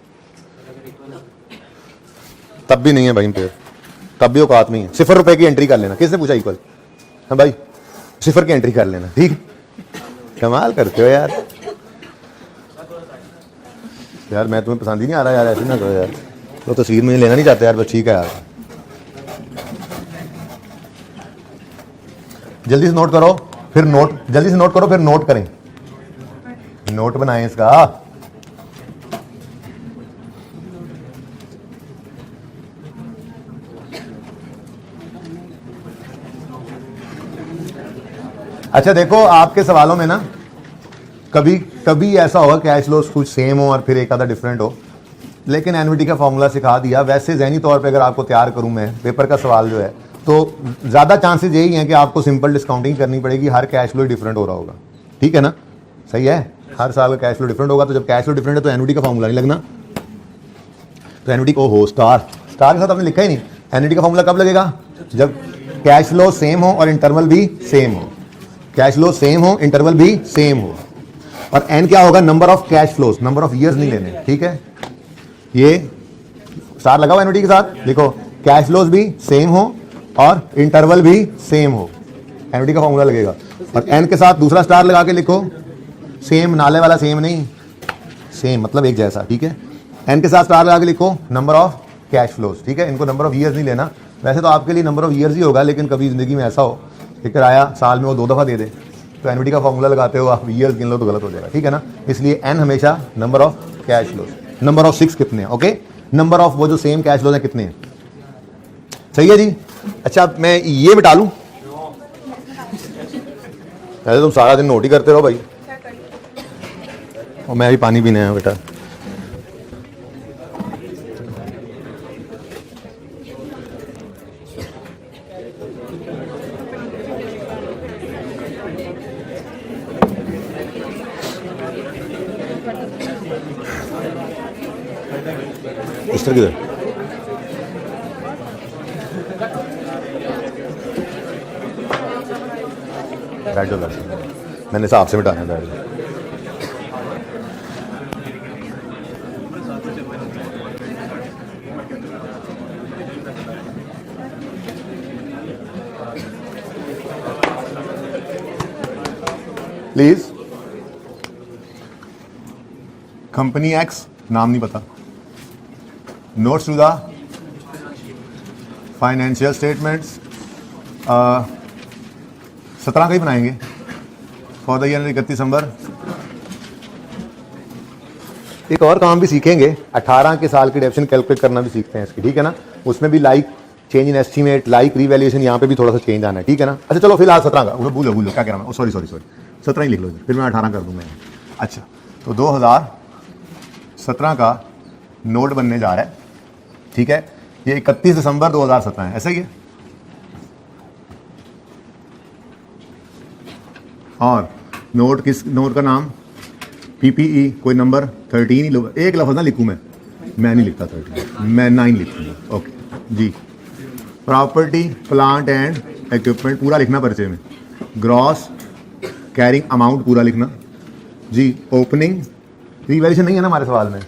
तब भी नहीं है भाई इंपेयर, तब भी औकात में ही है। ₹0 की एंट्री कर लेना। किसने पूछा इक्वल? हाँ भाई, 0 की एंट्री कर लेना, ठीक। कमाल करते हो यार। यार मैं तुम्हें पसंद ही नहीं आ रहा यार, ऐसे ना करो यार। तो तस्वीर में लेना नहीं चाहते यार, बस ठीक है यार। जल्दी से नोट करो, फिर नोट, जल्दी से नोट करो फिर नोट करें, नोट बनाएं इसका। अच्छा देखो, आपके सवालों में ना कभी कभी ऐसा होगा कैश फ्लोस कुछ सेम हो और फिर एक आधा डिफरेंट हो, लेकिन एनवीटी का फॉर्मूला सिखा दिया। वैसे ज़हनी तौर पे अगर आपको तैयार करूं मैं पेपर का सवाल जो है, तो ज़्यादा चांसेस यही हैं कि आपको सिंपल डिस्काउंटिंग करनी पड़ेगी। हर कैश फ्लो डिफरेंट हो रहा होगा, ठीक है ना? सही है, हर साल का कैश फ्लो डिफरेंट होगा। तो जब कैश फ्लो डिफरेंट है तो एनवीटी का फॉर्मूला नहीं लगना। तो एनवीटी को हो स्टार के साथ आपने लिखा ही नहीं। एनवीटी का फॉर्मूला कब लगेगा? जब कैश फ्लो सेम हो और इंटरवल भी सेम हो। कैश फ्लो सेम हो, इंटरवल भी सेम हो। और एन क्या होगा? Number of cash flows, number of years नहीं लेने, ठीक है। ये स्टार लगाओ एनवीटी के साथ, लिखो कैश फ्लोज भी सेम हो और इंटरवल भी सेम हो, एनवीटी का फॉर्मूला लगेगा। और एन के साथ दूसरा स्टार लगा के लिखो सेम, नाले वाला सेम नहीं, सेम मतलब एक जैसा, ठीक है। एन के साथ स्टार लगा के लिखो नंबर ऑफ कैश फ्लोज, ठीक है। इनको नंबर ऑफ ईयर्स नहीं लेना। वैसे तो आपके लिए नंबर ऑफ ईयर्स ही होगा, लेकिन कभी जिंदगी में ऐसा हो कि किराया साल में वो 2 दफा दे दे, तो एनवीटी का फॉर्मूला लगाते हो आप ईयर्स गिन लो तो गलत हो जाएगा, ठीक है ना। इसलिए एन हमेशा number of cash flows. Number of 6 कितने हैं? ओके, नंबर ऑफ वो जो सेम कैश फ्लोज हैं कितने हैं? सही है जी। अच्छा मैं ये बिठा लूं? ऐसे तुम सारा दिन नोट ही करते रहो भाई, और मैं भी पानी पीने आया बेटा। इस तरह किधर बैठ जाओ, मैंने हिसाब से मिटाना है, बैठ जाओ। प्लीज, कंपनी एक्स, नाम नहीं पता, notes to the financial statements 17 का ही बनाएंगे फॉर द ईयर 31 दिसंबर। एक और काम भी सीखेंगे, 18 के साल की डेप्शन कैलकुलेट करना भी सीखते हैं इसकी, ठीक है ना। उसमें भी like change in estimate, like revaluation, यहाँ पे भी थोड़ा सा चेंज आना है, ठीक है ना। अच्छा चलो फिलहाल 17 का, भूलो क्या कह रहा हूँ, सॉरी 17 ही लिख लो, फिर मैं 18 कर दूंगा। अच्छा तो 2017 का नोट बनने जा रहा है, ठीक है। ये 31 दिसंबर 2017 है, ऐसा ही है। और नोट का नाम पीपीई, कोई नंबर 13 ही लो, एक लफ्ज़ ना लिखूँ मैं नहीं लिखता 13, मैं 9 लिखूँगा। ओके जी। प्रॉपर्टी प्लांट एंड इक्विपमेंट पूरा लिखना परिचय में। ग्रॉस कैरिंग अमाउंट पूरा लिखना जी। ओपनिंग, रिवैल्यूएशन नहीं है ना हमारे सवाल में,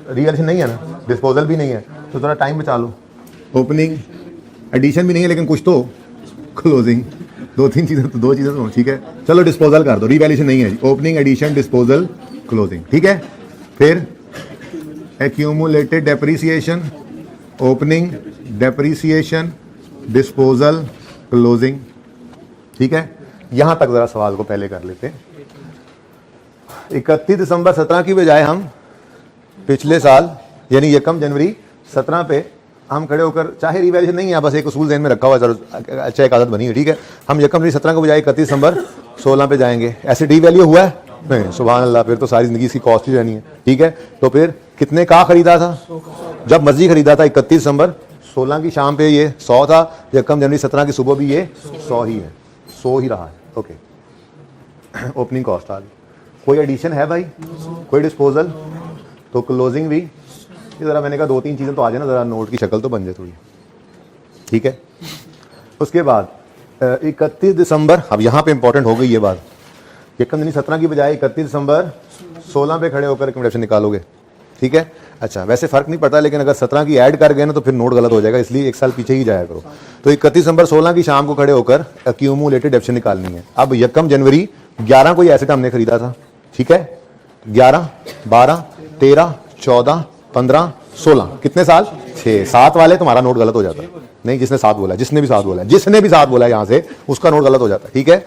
रिवैल्यूएशन नहीं है ना, डिस्पोजल भी नहीं है, तो थोड़ा टाइम बचा लो। ओपनिंग, एडिशन भी नहीं है लेकिन कुछ तो, क्लोजिंग, दो चीज़ें तो ठीक है। चलो डिस्पोजल कर दो, रिवैल्यूएशन नहीं है जी। ओपनिंग, एडिशन, डिस्पोजल, क्लोजिंग, ठीक है। फिर accumulated depreciation, opening, depreciation, disposal, closing, ठीक है। यहां तक जरा सवाल को पहले कर लेते हैं। 31 दिसंबर 17 की बजाय हम पिछले साल यानी 1 जनवरी 17 पे हम खड़े होकर, चाहे रिवैल्यूएशन नहीं है, बस एक उसूल ज़हन में रखा हुआ है, अच्छा एक आदत बनी है, ठीक है। हम 1 जनवरी 17 को बजाय 31 दिसंबर 16 पे जाएंगे। ऐसे रिवैल्यू हुआ है नहीं, सुभान अल्लाह, फिर तो सारी जिंदगी इसकी कॉस्ट ही रहनी है, ठीक है। तो फिर कितने का खरीदा था, जब मर्जी खरीदा था 31 दिसंबर 16 की शाम पे ये 100 था, 1 जनवरी 17 की सुबह भी ये 100 ही है, 100 ही रहा है। ओके, ओपनिंग कॉस्ट आ गई। कोई एडिशन है भाई, कोई डिस्पोजल, तो क्लोजिंग भी। ये ज़रा मैंने कहा 2-3 चीज़ें तो आ जाए ना, ज़रा नोट की शक्ल तो बन जाए थोड़ी, ठीक है। उसके बाद 31 दिसंबर, अब यहाँ पे इंपॉर्टेंट हो गई ये बात, 1 जनवरी 17 की बजाय 31 दिसंबर 16 पे खड़े होकर रिकमेंडेशन निकालोगे, ठीक है। अच्छा वैसे फ़र्क नहीं पड़ता, लेकिन अगर 17 की ऐड कर गए ना तो फिर नोट गलत हो जाएगा, इसलिए 1 साल पीछे ही जाया करो। तो 31 दिसंबर 16 की शाम को खड़े होकर एक्यूमुलेटेड डेप्शन निकालनी है। अब 1 जनवरी 11 कोई एसेट हमने खरीदा था, ठीक है। 11, 12, 13, 14, 15, 16, कितने साल, 6। 7 वाले तुम्हारा नोट गलत हो जाता है, नहीं जिसने 7 बोला, जिसने भी 7 बोला है यहाँ से उसका नोट गलत हो जाता है, ठीक है।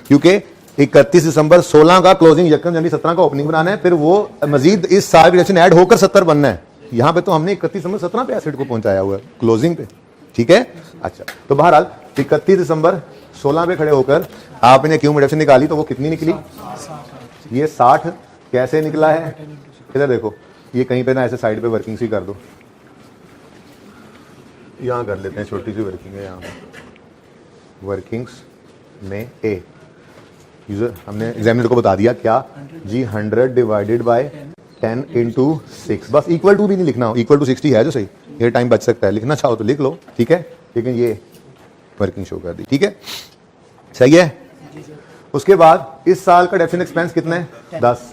क्योंकि 31 दिसंबर 16 का क्लोजिंग, 1 जनवरी 17 का ओपनिंग बनाना है, फिर वो मजीद इस साल की डेप्शन ऐड होकर 70 बनना है। यहाँ पे तो हमने 31 दिसंबर 17 पे एसेट को पहुंचाया हुआ है क्लोजिंग पे, ठीक है। अच्छा तो बहरहाल 31 दिसंबर 16 पे खड़े होकर आपने एक्यूमुलेशन निकाली, तो वो कितनी निकली, ये 60। कैसे निकला है, इधर देखो, ये कहीं पे ना ऐसे साइड पे वर्किंग सी कर दो, यहाँ कर लेते हैं, छोटी सी वर्किंग है यहाँ पे, वर्किंग्स में ए यूजर हमने एग्जामिनर को बता दिया क्या जी, 100 डिवाइडेड बाय 10 इंटू 6, बस इक्वल टू भी नहीं लिखना, इक्वल टू 60 है जो सही, ये टाइम बच सकता है, लिखना चाहो तो लिख लो, ठीक है। लेकिन ये वर्किंग शो कर दी, ठीक है, सही है। उसके बाद इस साल का डेफिनेट एक्सपेंस कितना है, 10।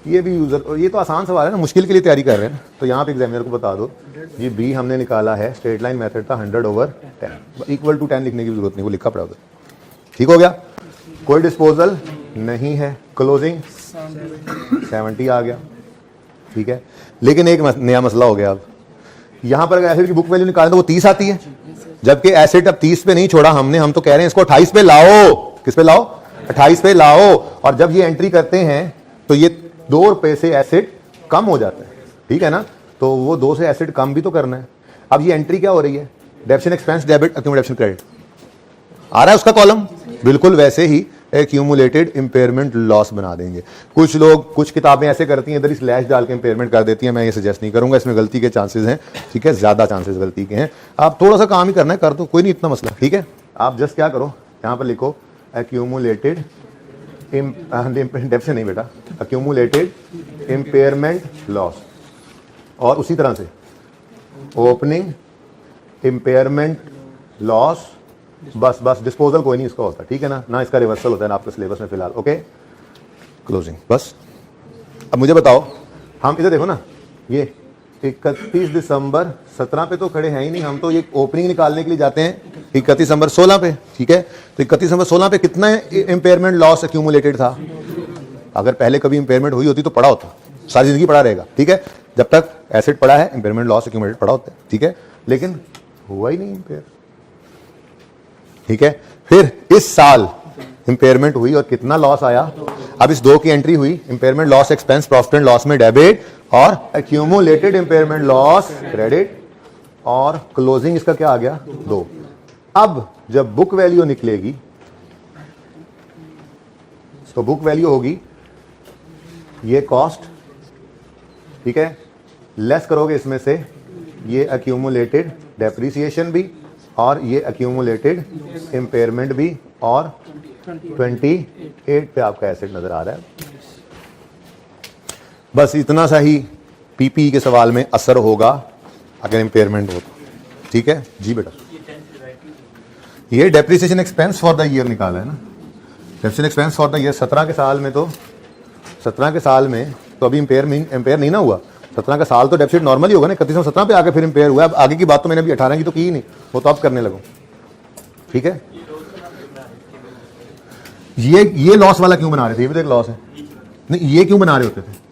ये भी यूजर, ये तो आसान सवाल है ना, मुश्किल के लिए तैयारी कर रहे हैं, तो यहाँ पे एग्जामिनर को बता दो ये बी हमने निकाला है, स्ट्रेट लाइन मेथड था, 100/10, इक्वल टू 10 लिखने की जरूरत नहीं, वो लिखा पड़ा उधर, ठीक हो गया। कोई डिस्पोजल नहीं है, क्लोजिंग 70 आ गया, ठीक है। लेकिन एक नया मसला हो गया, अब यहाँ पर एसेट की बुक वैल्यू निकालें तो वो 30 आती है, जबकि एसेट अब 30 पे नहीं छोड़ा हमने, हम तो कह रहे हैं इसको 28 पे लाओ। किस पे लाओ, 28 पे लाओ। और जब ये एंट्री करते हैं तो ये 2 रुपए से एसेट कम हो जाता है, ठीक है ना, तो वो 2 से एसेट कम भी तो करना है। अब ये एंट्री क्या हो रही है, depreciation expense debit accumulation credit आ रहा है उसका कॉलम, बिल्कुल वैसे ही एक्यूमुलेटेड इंपेयरमेंट लॉस बना देंगे। कुछ लोग, कुछ किताबें ऐसे करती हैं, इधर ही स्लैश डाल के इंपेयरमेंट कर देती हैं, मैं ये सजेस्ट नहीं करूंगा, इसमें गलती के चांसेस हैं, ठीक है, ज्यादा चांसेस गलती के हैं। आप थोड़ा सा काम ही करना है, कर दो, कोई नहीं इतना मसला, ठीक है। आप जस्ट क्या करो, यहाँ पर लिखो एक्यूमुलेटेड डेप्शन नहीं बेटा, एक्यूमुलेटेड इंपेयरमेंट लॉस, और उसी तरह से ओपनिंग, इम्पेयरमेंट, लॉस, बस डिस्पोजल कोई नहीं इसका होता, ठीक है ना इसका रिवर्सल होता है ना आपके सिलेबस में फिलहाल। ओके, क्लोजिंग बस। अब मुझे बताओ, हम इधर देखो ना, ये 31 दिसंबर 17 पे तो खड़े हैं ही नहीं, हम तो ये ओपनिंग निकालने के लिए जाते हैं 31 दिसंबर 16 पे, ठीक है। तो 31 दिसंबर 16 पे कितना इंपेयरमेंट लॉस एक्यूमुलेटेड था? अगर पहले कभी इंपेयरमेंट हुई होती तो पड़ा होता, सारी जिंदगी पड़ा रहेगा, ठीक है। जब तक एसेट पड़ा है इंपेयरमेंट लॉस एक्यूमुलेटेड पड़ा होता है, ठीक है, लेकिन हुआ ही नहीं इंपेयर, ठीक है। फिर इस साल इंपेयरमेंट हुई और कितना लॉस आया? अब इस 2 की एंट्री हुई, impairment loss expense profit and loss में डेबिट और एक्यूमुलेटेड इंपेयरमेंट लॉस क्रेडिट, और क्लोजिंग इसका क्या आ गया? 2। अब जब बुक वैल्यू निकलेगी तो बुक वैल्यू होगी ये कॉस्ट, ठीक है, लेस करोगे इसमें से ये एक्यूमुलेटेड डेप्रिसिएशन भी और ये एक्यूमुलेटेड इंपेयरमेंट भी, और 28 पे आपका एसेट नजर आ रहा है। बस इतना सा ही पीपी के सवाल में असर होगा अगर इंपेयरमेंट हो, ठीक है जी बेटा। ये depreciation expense for the year निकाला है ना, depreciation expense for the year 17 के साल में, तो 17 के साल में तो अभी इंपेयर नहीं ना हुआ, 17 का साल तो डेफिसिट नॉर्मल ही होगा ना, 31 में 17 पे आके फिर इंपेयर हुआ। अब आगे की बात तो मैंने अभी 18 की तो की ही नहीं, वो तो अब करने लगो, ठीक है। ये लॉस वाला क्यों बना रहे थे? ये भी तो एक लॉस है। नहीं, ये क्यों बना रहे होते थे?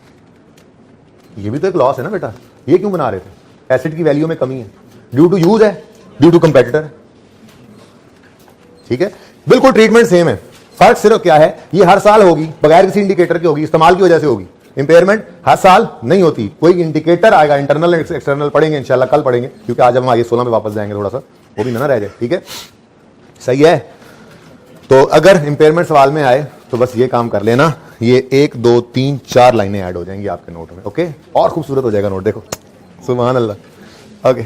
ये भी तो एक लॉस है ना बेटा, ये क्यों बना रहे थे? एसेट की वैल्यू में कमी है, ड्यू टू यूज है, ड्यू टू कंपेटिटर, ठीक है। बिल्कुल ट्रीटमेंट सेम है, फर्क सिर्फ क्या है, ये हर साल होगी बगैर किसी इंडिकेटर के होगी, इस्तेमाल की वजह से होगी। इंपेयरमेंट हर साल नहीं होती, कोई इंडिकेटर आएगा, इंटरनल एक्सटर्नल पढ़ेंगे इंशाल्लाह, कल पढ़ेंगे, क्योंकि आज हम आगे 16 में वापस जाएंगे, थोड़ा सा वो भी ना रह जाए, ठीक है, सही है। तो अगर इंपेयरमेंट सवाल में आए तो बस ये काम कर लेना, ये 1 2 3 4 लाइनें ऐड हो जाएंगी आपके नोट में, ओके, और खूबसूरत हो जाएगा नोट, देखो सुभान अल्लाह। ओके,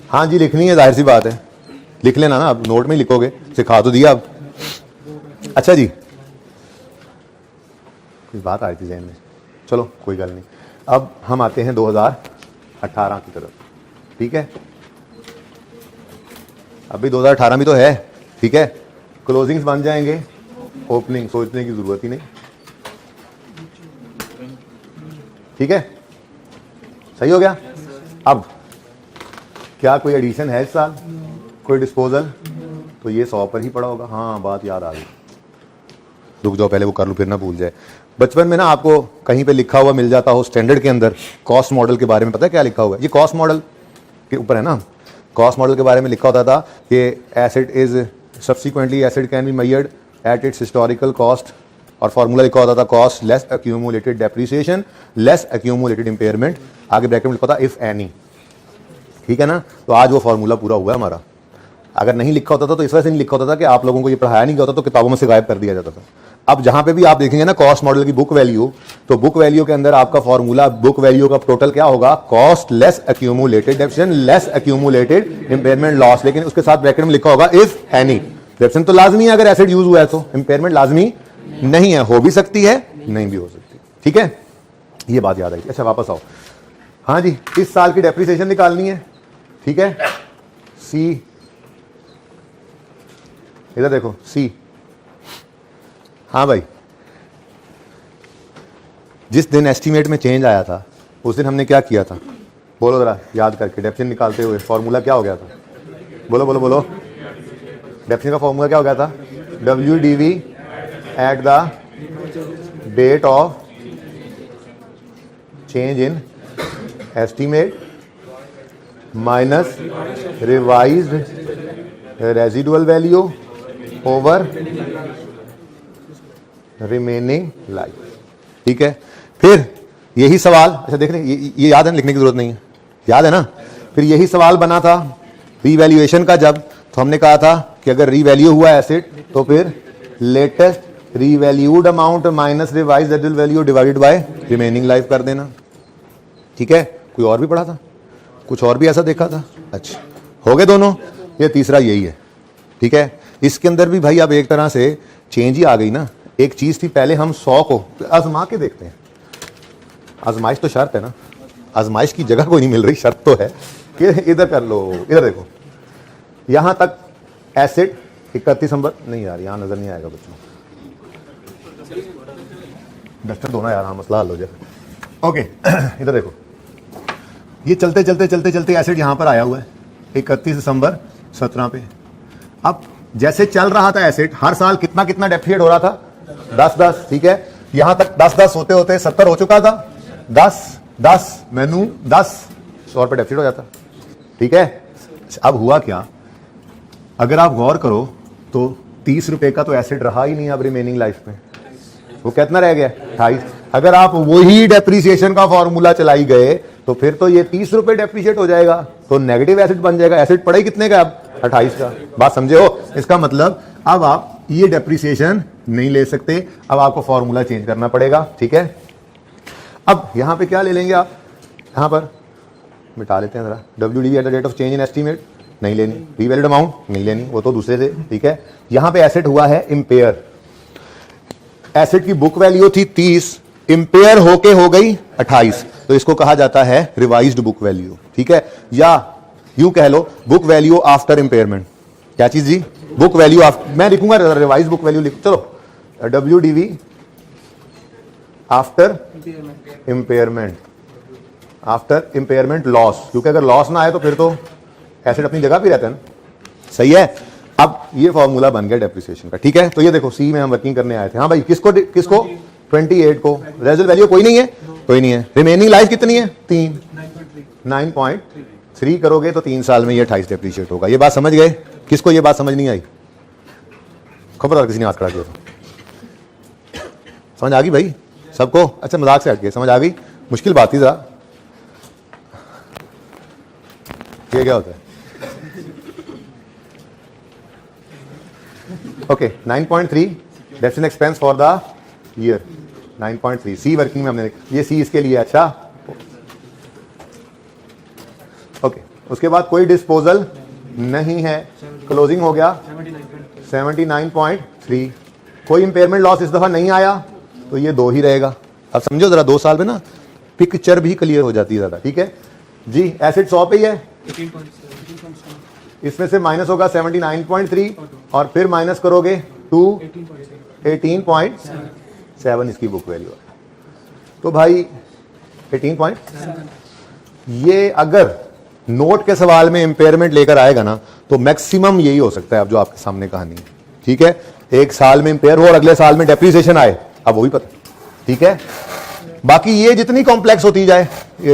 हाँ जी लिखनी है, जाहिर सी बात है, लिख लेना ना, आप नोट में लिखोगे, सिखा तो दिया अब। अच्छा जी, कुछ बात आई थी ज़हन में, चलो कोई गल नहीं। अब हम आते हैं 2018 की तरफ, ठीक है। अभी 2018 भी तो है, ठीक है। क्लोजिंग्स बन जाएंगे, ओपनिंग सोचने की जरूरत ही नहीं, ठीक है, सही हो गया। अब क्या कोई एडिशन है इस साल, कोई डिस्पोजल? तो ये 100 पर ही पड़ा होगा। हाँ बात याद आ गई, रुक जाओ पहले वो कर लूँ फिर ना भूल जाए। बचपन में ना आपको कहीं पे लिखा हुआ मिल जाता हो स्टैंडर्ड के अंदर, कॉस्ट मॉडल के बारे में पता है क्या लिखा हुआ है? ये कॉस्ट मॉडल के ऊपर है ना, कॉस्ट मॉडल के बारे में लिखा होता था कि asset is subsequently asset can be measured at its historical cost, और फॉर्मूला लिखा होता था cost less accumulated depreciation less accumulated impairment, आगे ब्रैकेट में लिखा था इफ एनी, ठीक है ना। तो आज वो फॉर्मूला पूरा हुआ है हमारा। अगर नहीं लिखा होता था तो इस वजह से नहीं लिखा होता था कि आप लोगों को ये पढ़ाया नहीं गया होता, तो किताबों में से गायब कर दिया जाता था। अब जहां पे भी आप देखेंगे ना कॉस्ट मॉडल की बुक वैल्यू, तो बुक वैल्यू के अंदर आपका फॉर्मूला, बुक वैल्यू का टोटल क्या होगा? Cost less accumulated depreciation less accumulated impairment loss, लेकिन उसके साथ ब्रैकेट में लिखा होगा इफ एनी। डेप्रिसिएशन तो लाजमी है अगर एसेट यूज हुआ है, तो इंपेयरमेंट लाजमी नहीं है, हो भी सकती है नहीं भी हो सकती, ठीक है, ये बात याद आई। अच्छा वापस आओ, हाँ जी, इस साल की डेप्रिसिएशन निकालनी है, ठीक है। सी, इधर देखो सी, हाँ भाई, जिस दिन एस्टीमेट में चेंज आया था उस दिन हमने क्या किया था? बोलो जरा याद करके, डेप्रिसिएशन निकालते हुए फॉर्मूला क्या हो गया था? बोलो बोलो बोलो, डेप्रिसिएशन का फॉर्मूला क्या हो गया था? WDV at the date of change in estimate minus revised residual value over remaining life, ठीक है। फिर यही सवाल, अच्छा देख रहे, ये याद है, लिखने की जरूरत नहीं है, याद है ना। फिर यही सवाल बना था रीवैल्यूएशन का, जब तो हमने कहा था कि अगर रीवैल्यू हुआ एसेट तो फिर latest revalued amount minus revised residual value divided by remaining life कर देना, ठीक है। कोई और भी पढ़ा था, कुछ और भी ऐसा देखा था? अच्छा हो गए दोनों, ये तीसरा यही है, ठीक है। इसके अंदर भी भाई अब एक तरह से चेंज ही आ गई ना। एक चीज थी पहले हम 100 को आजमा के देखते हैं, आजमाइश तो शर्त है ना, आजमाइश की जगह कोई नहीं मिल रही, शर्त तो है कि इधर कर लो। इधर देखो, यहां तक एसेट 31 दिसंबर, नहीं यार यहां नजर नहीं आएगा बच्चों, डस्टर दो ना यार, हाँ मसला हल हो जाए। ओके इधर देखो, ये चलते चलते चलते चलते एसेट यहां पर आया हुआ है 31 दिसंबर 17 पे। अब जैसे चल रहा था एसेट, हर साल कितना कितना डेप्रिशिएट हो रहा था, 10-10, ठीक है। यहां तक 10-10 होते होते 70 हो चुका था, 10-10 मैनू 10, 100 रुपये डेप्रिशिएट हो जाता, ठीक है। अब हुआ क्या, अगर आप गौर करो तो 30 रुपए का तो एसेट रहा ही नहीं अब रिमेनिंग लाइफ में, वो कितना रह गया 28। अगर आप वही डेप्रिसिएशन का फॉर्मूला चलाई गए तो फिर तो ये 30 रुपए डेप्रिशिएट हो जाएगा, तो नेगेटिव एसेट बन जाएगा। एसेट पड़ा ही कितने का अब 28 का, बात समझे हो। इसका मतलब अब आप ये डेप्रिसिएशन नहीं ले सकते, अब आपको फॉर्मूला चेंज करना पड़ेगा, ठीक है। अब यहां पे क्या ले लेंगे आप, यहां पर मिटा लेते हैं जरा, WDV at the rate of change in estimate नहीं लेनी, रीवैल्यूड अमाउंट नहीं लेनी, वो तो दूसरे से, ठीक है। यहां पे एसेट हुआ है इंपेयर, एसेट की बुक वैल्यू थी 30, इंपेयर होके हो गई 28, तो इसको कहा जाता है रिवाइज्ड बुक वैल्यू, ठीक है। या यूं कह लो बुक वैल्यू आफ्टर इंपेयरमेंट। क्या चीज जी, बुक वैल्यू आफ्टर, मैं लिखूंगा रिवाइज बुक वैल्यू लिख, चलो WDV after impairment, after impairment loss, क्योंकि अगर लॉस ना आए तो फिर तो एसेट अपनी जगह पे रहता है ना, सही है। अब ये फॉर्मूला बन गया डेप्रिसिएशन का, ठीक है। तो ये देखो सी में हम वर्किंग करने आए थे, हाँ भाई किसको किसको 28 को, रेजल्ट वैल्यू कोई नहीं है, कोई नहीं है। रिमेनिंग लाइफ कितनी है 3, 9.3 करोगे तो 3 साल में ये 28 डेप्रिशिएट होगा। ये बात समझ गए, किसको ये बात समझ नहीं आई, खबरदार किसी ने हाथ खड़ा किया, समझ आ गई भाई सबको, अच्छा मजाक से हटके समझ आ गई, मुश्किल बात थी जरा। ये क्या होता है, okay 9.3 depreciation expense for the year, 9.3 see working में हमने, ये सी इसके लिए, अच्छा ओके। उसके बाद कोई डिस्पोजल नहीं है, क्लोजिंग हो गया 79.3, कोई इंपेयरमेंट लॉस इस दफा नहीं आया तो ये 2 ही रहेगा। अब समझो जरा 2 साल में ना पिक्चर भी क्लियर हो जाती है ज्यादा, ठीक है जी। एसेट 100 पे ही है, इसमें से माइनस होगा 79.3 और फिर माइनस करोगे 18.7 इसकी बुक वैल्यू है, तो भाई 18.7। ये अगर नोट के सवाल में इंपेयरमेंट लेकर आएगा ना तो मैक्सिमम यही हो सकता है, अब जो आपके सामने कहानी है, ठीक है। एक साल में इंपेयर हो और अगले साल में डेप्रिसिएशन आए, अब वो भी पता, ठीक है। बाकी ये जितनी कॉम्प्लेक्स होती जाए,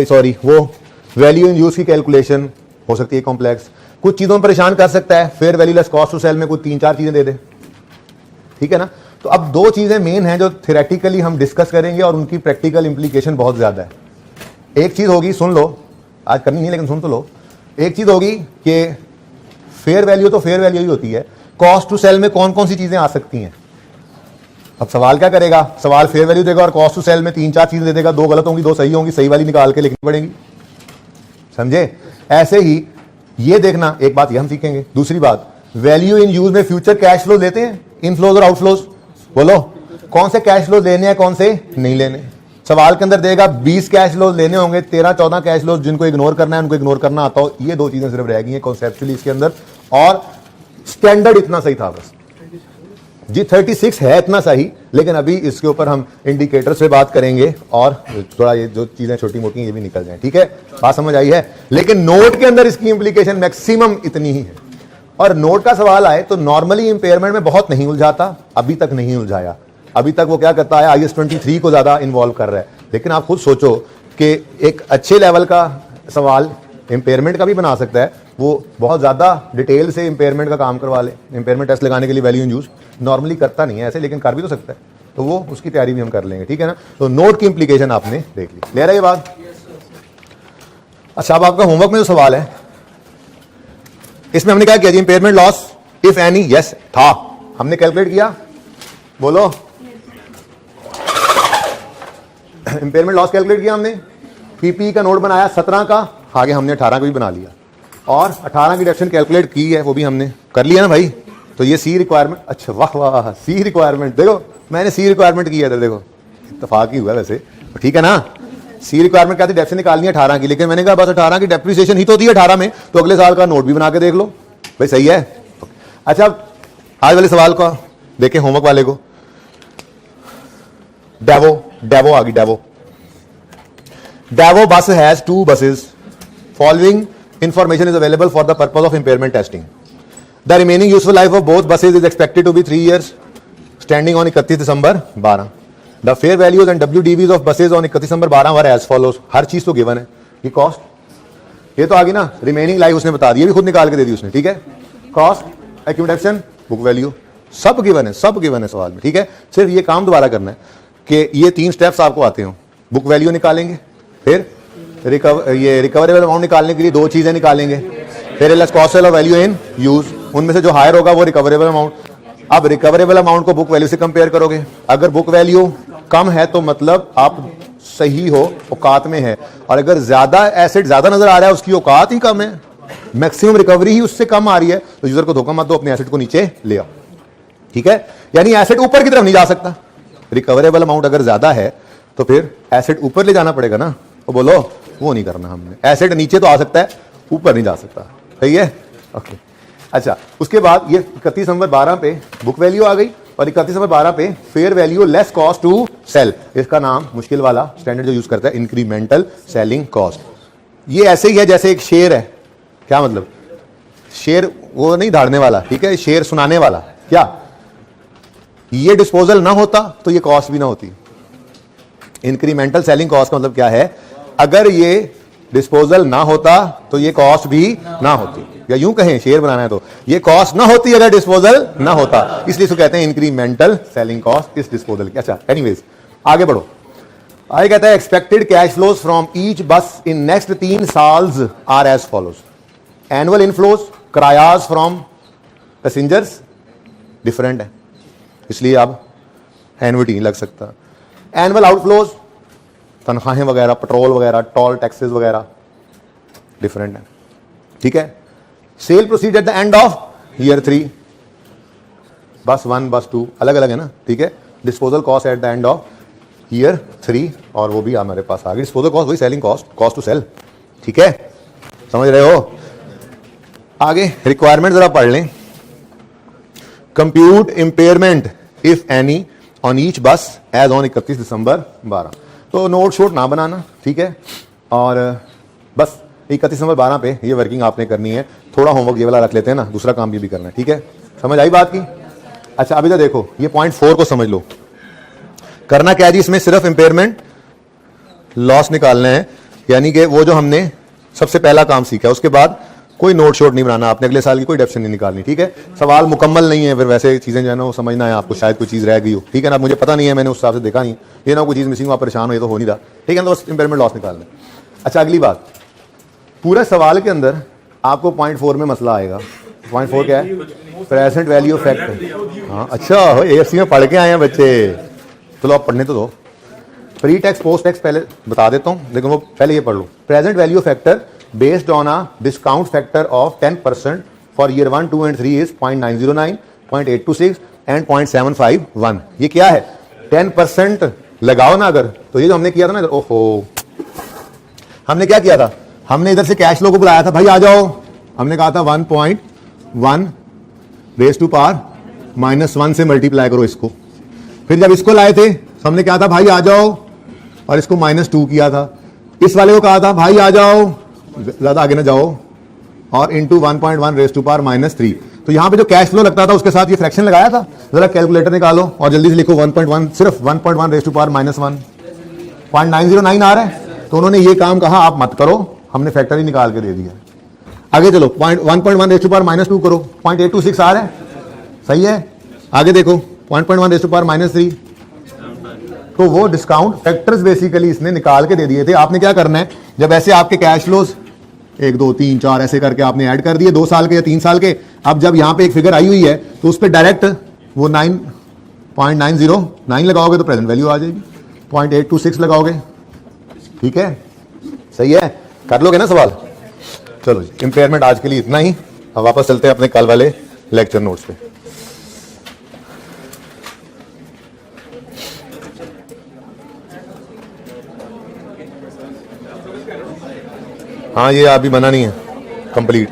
सॉरी वो वैल्यू इन यूज की कैलकुलेशन हो सकती है कॉम्प्लेक्स, कुछ चीजों में परेशान कर सकता है, fair value less cost to sell में कुछ 3-4 चीजें दे दे, ठीक है ना। तो अब 2 चीजें मेन हैं जो थ्योरेटिकली हम डिस्कस करेंगे और उनकी प्रैक्टिकल इंप्लीकेशन बहुत ज्यादा है। एक चीज होगी, सुन लो, आज करनी नहीं लेकिन सुन तो लो, एक चीज होगी कि फेयर वैल्यू तो फेयर वैल्यू ही होती है, कॉस्ट टू सेल में कौन कौन सी चीजें आ सकती हैं। अब सवाल क्या करेगा, सवाल फेयर वैल्यू देगा और कॉस्ट टू सेल में 3-4 चीजें दे देगा, 2 गलत होंगी 2 सही होंगी, सही वाली निकाल के लिखनी पड़ेगी, समझे। ऐसे ही ये देखना, एक बात ये हम सीखेंगे। दूसरी बात, वैल्यू इन यूज में फ्यूचर कैश फ्लो लेते हैं, इनफ्लोज और आउटफ्लोज, बोलो कौन से कैश फ्लो लेने हैं कौन से नहीं लेने। सवाल के अंदर देगा 20 कैश फ्लोज लेने होंगे, 13-14 कैश फ्लोज जिनको इग्नोर करना है उनको इग्नोर करना आता हो, ये 2 चीजें सिर्फ रह गई हैं कॉन्सेप्चुअली इसके अंदर, और स्टैंडर्ड इतना सही था बस जी, 36 है इतना सही, लेकिन अभी इसके ऊपर हम इंडिकेटर से बात करेंगे और थोड़ा ये जो चीजें छोटी मोटी ये भी निकल जाए, ठीक है, बात समझ आई है। लेकिन नोट के अंदर इसकी इंप्लीकेशन मैक्सिमम इतनी ही है, और नोट का सवाल आए तो नॉर्मली इंपेयरमेंट में बहुत नहीं उलझाता, अभी तक नहीं उलझाया, अभी तक वो क्या करता है IAS 23 को ज्यादा इन्वॉल्व कर रहा है। लेकिन आप खुद सोचो कि एक अच्छे लेवल का सवाल इंपेयरमेंट का भी बना सकता है, वो बहुत ज्यादा डिटेल से इंपेयरमेंट का काम करवा ले, इंपेयरमेंट टेस्ट लगाने के लिए वैल्यू इन यूज नॉर्मली करता नहीं है ऐसे, लेकिन कर भी तो सकता है, तो वो उसकी तैयारी भी हम कर लेंगे, ठीक है ना। तो नोट की इंप्लीकेशन आपने देख ली, ले रहा है ये बात। अच्छा, अब आपका होमवर्क में जो सवाल है इसमें हमने क्या किया जी, impairment loss if any, yes था, हमने कैलकुलेट किया, बोलो इंपेयरमेंट लॉस कैलकुलेट किया हमने, पीपी का नोट बनाया 17 का, आगे हमने 18 का भी बना लिया, और 18 की डेप्रिसिएशन कैलकुलेट की है, वो भी हमने कर लिया ना भाई। तो ये सी रिक्वायरमेंट, अच्छा वाह वाह, सी रिक्वायरमेंट देखो, मैंने सी रिक्वायरमेंट की है इधर देखो, इत्तेफाक ही हुआ वैसे, ठीक है ना। सी रिक्वायरमेंट क्या थी, डेप्रिसिएशन निकालनी है 18 की, लेकिन मैंने कहा बस 18 की डेप्रिसिएशन ही तो थी 18 में, तो अगले साल का नोट भी बना के देख लो भाई, सही है। अच्छा आज वाले सवाल का देखें, होमवर्क वाले को। डेवो आ गई, Daewoo bus has 2 buses, following information is available for the purpose of impairment testing. The remaining useful life of both buses is expected to be 3 years standing on 31 December 12। The fair values and WDVs of buses on 31 December 12 were as follows. हर चीज तो given है, ये cost, ये तो आ गई ना, remaining life उसने बता दी, भी खुद निकाल के दे दी उसने, ठीक है। कॉस्ट, एक्यूमुलेशन, बुक वैल्यू, सब गिवन है, सब गिवन है सवाल में, ठीक है। सिर्फ ये काम दोबारा करना है कि ये 3 स्टेप्स आपको आते हो। बुक वैल्यू निकालेंगे, फिर रिकवरेबल अमाउंट निकालने के लिए 2 चीजें निकालेंगे, फिर less cost of value in use, उनमें से जो हायर होगा वो रिकवरेबल अमाउंट। अब रिकवरेबल अमाउंट को बुक वैल्यू से कंपेयर करोगे, अगर बुक वैल्यू कम है तो मतलब आप सही हो, औकात में है, और अगर ज्यादा एसेट ज्यादा नजर आ रहा है, उसकी औकात ही कम है, मैक्सिमम रिकवरी ही उससे कम आ रही है, तो यूजर को धोखा मत दो, अपने एसेट को नीचे ले आओ, ठीक है। यानी एसेट ऊपर की तरफ नहीं जा सकता, रिकवरेबल अमाउंट अगर ज्यादा है तो फिर एसेट ऊपर ले जाना पड़ेगा ना, तो बोलो वो नहीं करना हमने, एसेट नीचे तो आ सकता है, ऊपर नहीं जा सकता, सही है, ओके। अच्छा, उसके बाद ये 31 दिसंबर 12 पे बुक वैल्यू आ गई, और 31 दिसंबर 12 पे fair value less cost to sell, इसका नाम मुश्किल वाला स्टैंडर्ड जो यूज करता है, इंक्रीमेंटल सेलिंग कॉस्ट। ये ऐसे ही है जैसे एक शेर है, क्या मतलब, शेर वो नहीं धाड़ने वाला, ठीक है, शेर सुनाने वाला, क्या ये डिस्पोजल ना होता तो ये कॉस्ट भी ना होती। इंक्रीमेंटल सेलिंग कॉस्ट का मतलब क्या है, अगर ये डिस्पोजल ना होता तो ये कॉस्ट भी ना होती, या यूं कहें शेयर बनाना है तो ये कॉस्ट ना होती अगर डिस्पोजल ना होता, इसलिए इसको कहते हैं इंक्रीमेंटल सेलिंग कॉस्ट इस डिस्पोजल की। अच्छा एनीवेज आगे बढ़ो, आगे कहता है expected cash flows from each bus in next 3 साल्स are as follows. Annual inflows, किरायाज फ्रॉम पैसेंजर्स डिफरेंट है, इसलिए अब एनुअटी नहीं लग सकता। एनुअल आउटफ्लोज, तनख्वाहें वगैरह, पेट्रोल वगैरह, टोल टैक्सेस वगैरह डिफरेंट है, ठीक है। Cell proceed eight the end of year 3, बस 1 बस 2 अलग अलग है ना, ठीक है। Disposal cost at the end of year 3, और वो भी हमारे पास आ गई, डिस्पोजल कॉस्ट वही selling cost, cost to sell, ठीक है, समझ रहे हो। आगे रिक्वायरमेंट जरा पढ़ लें। Compute impairment if any on each बस एज ऑन 31 दिसंबर 12। तो नोट शोट ना बनाना, ठीक है, और बस 31 दिसंबर 12 पे ये वर्किंग आपने करनी है। थोड़ा होमवर्क ये वाला रख लेते हैं ना, दूसरा काम ये भी करना है, ठीक है, समझ आई बात की। अच्छा अभी तो देखो ये पॉइंट 4 को समझ लो, करना क्या है जी, इसमें सिर्फ इंपेयरमेंट लॉस निकालना है, यानी कि वो जो हमने सबसे पहला काम सीखा, उसके बाद कोई नोट शोट नहीं बनाना आपने, अगले साल की कोई डेप्शन नहीं निकालनी, ठीक है। सवाल मुकम्मल नहीं है, फिर वैसे चीजें जो है ना वो समझना है आपको, शायद कोई चीज रह गई हो, ठीक है ना, मुझे पता नहीं है, मैंने उस हिसाब से देखा नहीं, ये ना कोई चीज मिसिंग हो, आप परेशान हो, ये तो हो नहीं रहा, ठीक है, तो बस इंपेयरमेंट लॉस निकालना। अच्छा अगली बात, पूरे सवाल के अंदर आपको पॉइंट 4 में मसला आएगा। पॉइंट 4 क्या है, प्रेजेंट वैल्यू फैक्टर। हाँ अच्छा AFC में पढ़ के आए हैं बच्चे, चलो आप पढ़ने तो दो। प्री टैक्स पोस्ट टैक्स पहले बता देता हूँ, लेकिन वो पहले ये पढ़ लो। Present value factor based on a discount factor of 10% for year 1, 2 and 3 is 0.909, 0.826 and 0.751। ये क्या है, 10% लगाओ ना अगर, तो ये जो हमने किया था ना, ओहो हमने क्या किया था, हमने इधर से कैश फ्लो को बुलाया था, भाई आ जाओ, हमने कहा था 1.1 रेज टू पावर -1 से मल्टीप्लाई करो इसको। फिर जब इसको लाए थे हमने कहा था भाई आ जाओ, और इसको -2 किया था। इस वाले को कहा था भाई आ जाओ, ज्यादा आगे ना जाओ, और इंटू 1.1 रेज टू पावर -3। तो यहां पे जो कैश फ्लो लगता था उसके साथ ये फ्रैक्शन लगाया था, जरा कैलकुलेटर निकालो और जल्दी से लिखो 1.1, सिर्फ 1.1 रेज टू पावर -1, 0.909 आ रहा है। तो उन्होंने ये काम कहा आप मत करो, हमने फैक्टर ही निकाल के दे दिया। आगे चलो 1.1 रेज टू पावर -2 करो, 0.826 आ रहा है, सही है। आगे देखो 1.1 रेज टू पावर -3, तो वो डिस्काउंट फैक्टर्स बेसिकली इसने निकाल के दे दिए थे। आपने क्या करना है, जब ऐसे आपके कैश फ्लोज 1 2 3 4 ऐसे करके आपने ऐड कर दिए 2 साल के या 3 साल के, अब जब यहां पे एक फिगर आई हुई है तो उस पर डायरेक्ट वो 9.909 लगाओगे तो प्रेजेंट वैल्यू आ जाएगी, 0.826 लगाओगे, ठीक है, सही है, कर लोगे ना सवाल। चलो जी, इंपेयरमेंट आज के लिए इतना ही, अब वापस चलते हैं अपने कल वाले लेक्चर नोट्स पे। हाँ ये अभी बना नहीं है कंप्लीट।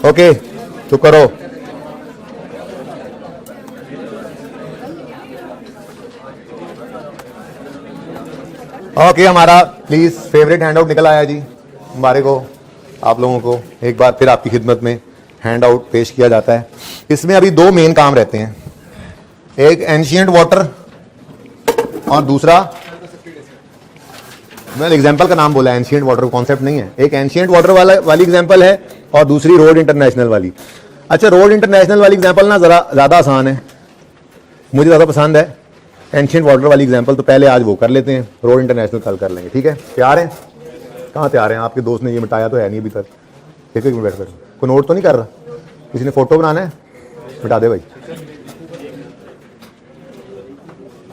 ओके चुप करो। ओके हमारा प्लीज फेवरेट हैंड आउट निकल आया जी। मुबारक हो आप लोगों को, एक बार फिर आपकी खिदमत में हैंड आउट पेश किया जाता है। इसमें अभी दो मेन काम रहते हैं, एक एंशिएंट वाटर और दूसरा, मैंने एग्जांपल का नाम बोला, एंशिएंट वाटर कॉन्सेप्ट नहीं है। एक एंशिएंट वाटर वाली एग्जांपल है और दूसरी रोड इंटरनेशनल वाली। अच्छा रोड इंटरनेशनल वाली एग्जांपल ना जरा ज्यादा आसान है, मुझे ज्यादा पसंद है। एंशिएंट वाटर वाली एग्जांपल तो पहले आज वो कर लेते हैं, रोड इंटरनेशनल कल कर लेंगे, ठीक है? तैयार हैं? कहाँ तैयार हैं? आपके दोस्त ने ये मिटाया तो है नहीं अभी तक। एक मिनट बैठ कर, कोई नोट तो नहीं कर रहा? किसी ने फोटो बनाना है? मिटा दे भाई।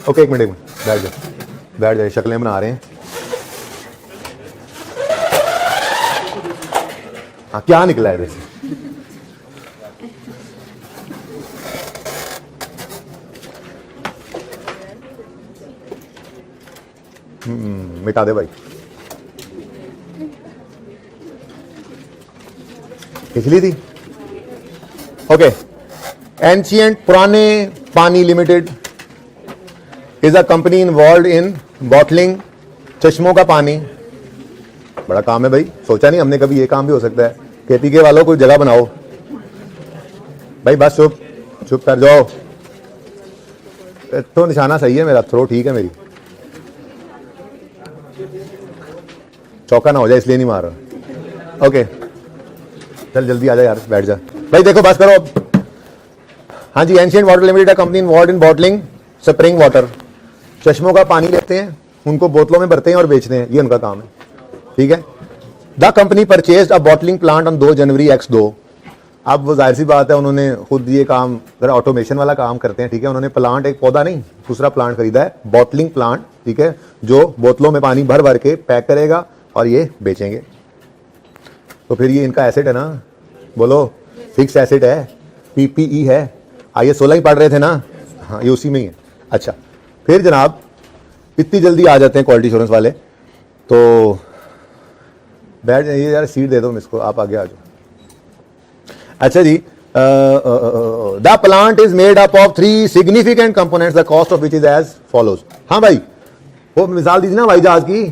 ओके एक मिनट बैठ जाए, शक्लें बना रहे हैं। हाँ क्या निकला है वैसे? मिटा दे भाई। पिछली थी। ओके एंशिएंट पुराने पानी limited is a company involve in bottling चश्मों का पानी। बड़ा काम है भाई, सोचा नहीं हमने कभी ये काम भी हो सकता है। केपीके वालों कोई जगह बनाओ भाई। बस चुप कर जाओ। तो निशाना सही है मेरा, थ्रो ठीक है मेरी, चौका ना हो जाए इसलिए नहीं मार रहा। ओके चल जल्दी आ जा यार, बैठ जा भाई। देखो बस करो अब। हाँ जी, ancient water limited company involve in bottling spring water. चश्मों का पानी लेते हैं, उनको बोतलों में भरते हैं और बेचते हैं, ये उनका काम है, ठीक है? The company purchased a bottling plant on 2 January X2। अब वो जाहिर सी बात है, उन्होंने खुद ये काम ऑटोमेशन वाला काम करते हैं, ठीक है? उन्होंने प्लांट, एक पौधा नहीं दूसरा प्लांट खरीदा है, बॉटलिंग प्लांट, ठीक है? जो बोतलों में पानी भर भर के पैक करेगा और ये बेचेंगे। तो फिर ये इनका एसेट है ना, बोलो फिक्स एसेट है, पीपीई है। IS 16 ही पढ़ रहे थे ना? हाँ ये उसी में ही है। अच्छा फिर जनाब इतनी जल्दी आ जाते हैं क्वालिटी इंश्योरेंस वाले, तो बैठ जाइए यार, सीट दे दो इसको, आप आगे आ जाओ। अच्छा जी, the plant is made up of 3 significant components, the cost of which is as follows. हाँ भाई वो मिसाल दीजिए ना हवाई जहाज की,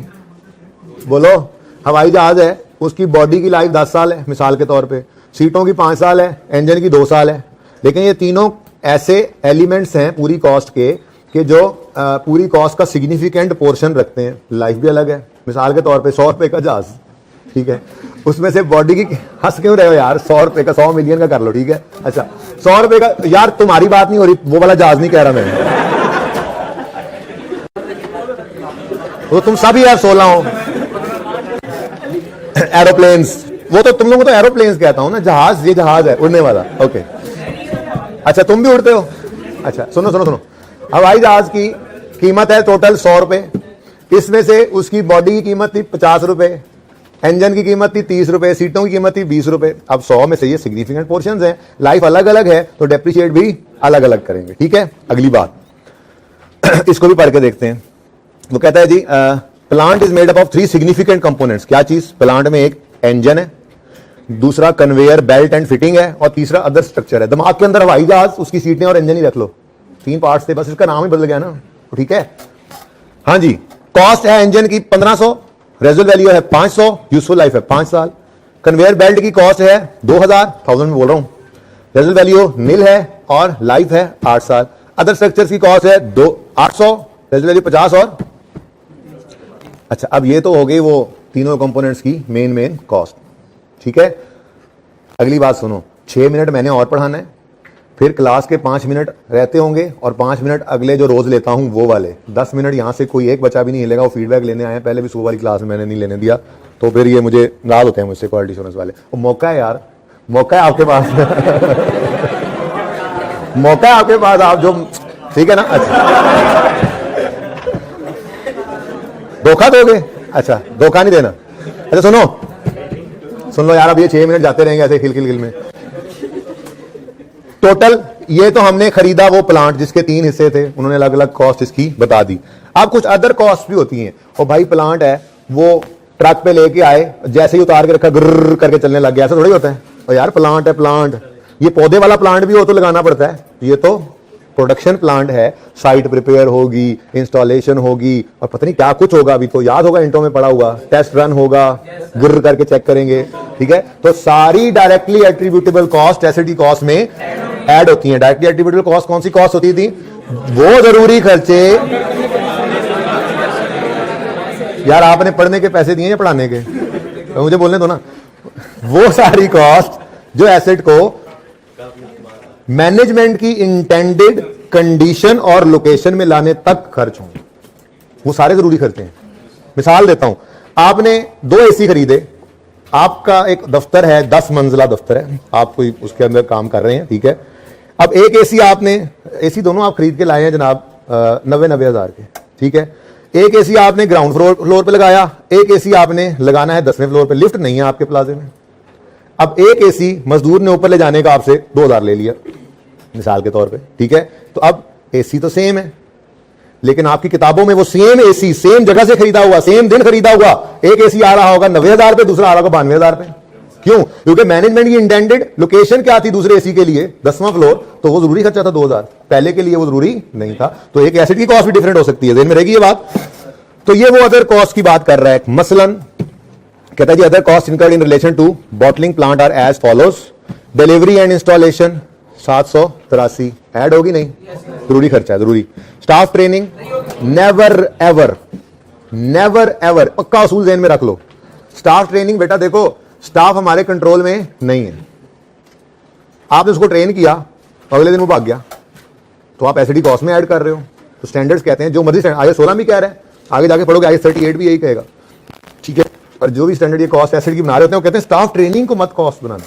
बोलो हवाई जहाज है, उसकी बॉडी की लाइफ 10 साल है मिसाल के तौर पे, सीटों की 5 साल है, इंजन की 2 साल है। लेकिन ये तीनों ऐसे एलिमेंट्स हैं पूरी कॉस्ट के कि जो पूरी कॉस्ट का सिग्निफिकेंट पोर्शन रखते हैं। लाइफ भी अलग है, मिसाल के तौर पे 100 रुपए का जहाज, ठीक है? उसमें से बॉडी की, हंस क्यों रहे हो यार? 100 रुपए का, 100 मिलियन का कर लो, ठीक है? अच्छा 100 रुपए का यार, तुम्हारी बात नहीं हो रही, वो वाला जहाज नहीं कह रहा मैं। तो तुम सभी यार 16 हो। एरोप्लेन्स, वो तो तुम लोगों को तो एरोप्लेन्स कहता हूं ना, जहाज, ये जहाज है उड़ने वाला। ओके अच्छा तुम भी उड़ते हो? अच्छा सुनो सुनो सुनो, हवाई जहाज की कीमत है टोटल 100 रुपए, इसमें से उसकी बॉडी की कीमत थी 50 रुपए, इंजन की कीमत थी 30 रुपए, सीटों की कीमत थी 20 रुपए। अब 100 में से ये सिग्निफिकेंट पोर्शंस हैं, लाइफ अलग अलग है तो डेप्रिशिएट भी अलग अलग करेंगे, ठीक है? अगली बात इसको भी पढ़ के देखते हैं। वो कहता है जी plant is made up of 3 significant components. क्या चीज? प्लांट में एक इंजन है, दूसरा कन्वेयर बेल्ट एंड फिटिंग है, और तीसरा अदर स्ट्रक्चर है। दिमाग के अंदर हवाई जहाज, उसकी सीटें और इंजन ही रख लो, 3 पार्ट्स थे बस, इसका नाम ही बदल गया ना, ठीक है? हाँ जी, कॉस्ट है इंजन की 1500, रेजुअल वैल्यू है 500, यूजफुल लाइफ है 5 साल। कन्वेयर बेल्ट की कॉस्ट है 2000, 1000 में बोल रहा हूं, रेजुअल वैल्यू नील है और लाइफ है 8 साल। अदर स्ट्रक्चर की कॉस्ट है 800, रेजुअल वैल्यू 50 और अच्छा अब ये तो हो गई वो तीनों कंपोनेंट्स की मेन कॉस्ट, ठीक है? अगली बात सुनो, 6 मिनट मैंने और पढ़ाना है, फिर क्लास के 5 मिनट रहते होंगे और 5 मिनट अगले जो रोज लेता हूं वो वाले। 10 मिनट यहां से कोई एक बच्चा भी नहीं हिलेगा, वो फीडबैक लेने आए हैं, पहले भी सुबह वाली क्लास में मैंने नहीं लेने दिया, तो फिर ये मुझे नाराज होते हैं मुझसे क्वालिटी इंश्योरेंस वाले। वो मौका है यार, मौका है आपके पास मौका है आपके पास, आप जो, ठीक है ना? अच्छा धोखा दोगे? अच्छा धोखा नहीं देना। अच्छा सुनो सुन लो यार, अब ये 6 मिनट जाते रहेंगे ऐसे खिल में। टोटल ये तो हमने खरीदा वो प्लांट जिसके 3 हिस्से थे, उन्होंने अलग अलग कॉस्ट इसकी बता दी। अब कुछ अदर कॉस्ट भी होती हैं। और भाई प्लांट है वो ट्रक पे लेके आए, जैसे ही उतार के रखा ग्रर करके चलने लग गया, ऐसा थोड़ी होता है। और यार प्लांट है, प्लांट ये पौधे वाला प्लांट भी हो तो लगाना पड़ता है, ये तो प्रोडक्शन प्लांट है, साइट प्रिपेयर होगी, इंस्टॉलेशन होगी और पता नहीं क्या कुछ होगा, अभी तो याद होगा इंटो में पड़ा हुआ, टेस्ट रन होगा, गिर करके चेक करेंगे, ठीक है। तो सारी directly attributable cost acid cost में ऐड होती है। डायरेक्टली एट्रीब्यूटेबल कॉस्ट कौन सी कॉस्ट होती थी? वो जरूरी खर्चे, यार आपने पढ़ने के पैसे दिए या पढ़ाने के, तो मुझे बोलने दो ना। वो सारी कॉस्ट जो एसेट को मैनेजमेंट की इंटेंडेड कंडीशन और लोकेशन में लाने तक खर्च होंगे, वो सारे जरूरी खर्चे हैं। मिसाल देता हूं, आपने 2 एसी खरीदे, आपका एक दफ्तर है, 10 मंजिला दफ्तर है, आप कोई उसके अंदर काम कर रहे हैं, ठीक है। अब एक एसी आपने, एसी दोनों आप खरीद के लाए हैं जनाब 90 हज़ार के, ठीक है। एक एसी आपने ग्राउंड फ्लोर पे लगाया, एक एसी आपने लगाना है 10वें फ्लोर पे, लिफ्ट नहीं है आपके प्लाजे में। अब एक एसी मजदूर ने ऊपर ले जाने का आपसे 2000 ले लिया मिसाल के तौर पे, ठीक है। तो अब एसी तो सेम है, लेकिन आपकी किताबों में वो सेम एसी सेम जगह से खरीदा हुआ, सेम दिन खरीदा हुआ, एक एसी आ रहा होगा 90,000 पे, दूसरा आ रहा होगा 92,000 पे। क्यों? क्योंकि मैनेजमेंट की इंटेंडेड लोकेशन क्या थी दूसरे एसी के लिए? 10वां फ्लोर, तो वो जरूरी खर्चा था 2000, पहले के लिए वो जरूरी नहीं था। तो एक एसिड की कॉस्ट भी डिफरेंट हो सकती है, ध्यान में रहेगी ये बात। तो ये वो अदर कॉस्ट की बात कर रहा है। मसलन कहता है जी other cost incurred in relation to bottling plant are as follows, delivery and installation 783 add होगी नहीं? जरूरी खर्चा है, जरूरी। Staff training never ever, never ever, पक्का असूल ज़हन में रख लो। स्टाफ ट्रेनिंग बेटा देखो, स्टाफ हमारे कंट्रोल में नहीं है, आपने उसको ट्रेन किया, अगले दिन वो भाग गया, तो आप एसिडी कॉस्ट में ऐड कर रहे हो। तो स्टैंडर्ड्स कहते हैं जो मर्जी, IAS 16 भी कह रहा है, आगे जाके पढ़ोगे IAS 38 भी यही कहेगा, ठीक है। और जो भी स्टैंडर्ड ये कॉस्ट एसिड की बना रहे होते हैं वो कहते हैं स्टाफ ट्रेनिंग को मत कॉस्ट बनाना।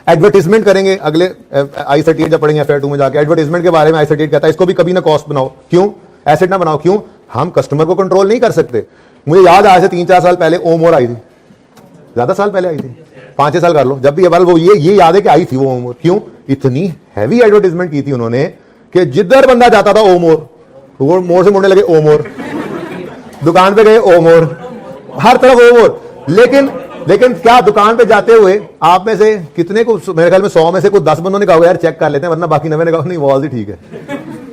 एडवर्टाइजमेंट करेंगे अगले IAS 38 जब पढ़ेंगे FR2 में जाके, एडवर्टाइजमेंट के बारे में IAS 38 कहता है इसको भी कभी ना कॉस्ट बनाओ। क्यों? एसिड ना बनाओ। क्यों? हम कस्टमर को कंट्रोल नहीं कर सकते। मुझे याद आज से 3-4 साल पहले ओमोर आई थी, ज्यादा साल पहले आई थी, 5-6 साल कर लो, जब भी वो ये याद है कि आई थी वो ओमोर। क्यों? इतनी हैवी एडवर्टाइजमेंट की थी उन्होंने कि जिधर बंदा जाता था ओमोर, वो मोड़ से मुड़ने लगे ओमोर, दुकान पे गए ओमोर, हर तरफ ओमोर। लेकिन क्या दुकान पे जाते हुए आप में से कितने को, मेरे ख्याल में 100 में से कुछ 10 बंदों ने कहा यार चेक कर लेते हैं, वरना बाकी 90 ने कहा नहीं वॉल ही ठीक है।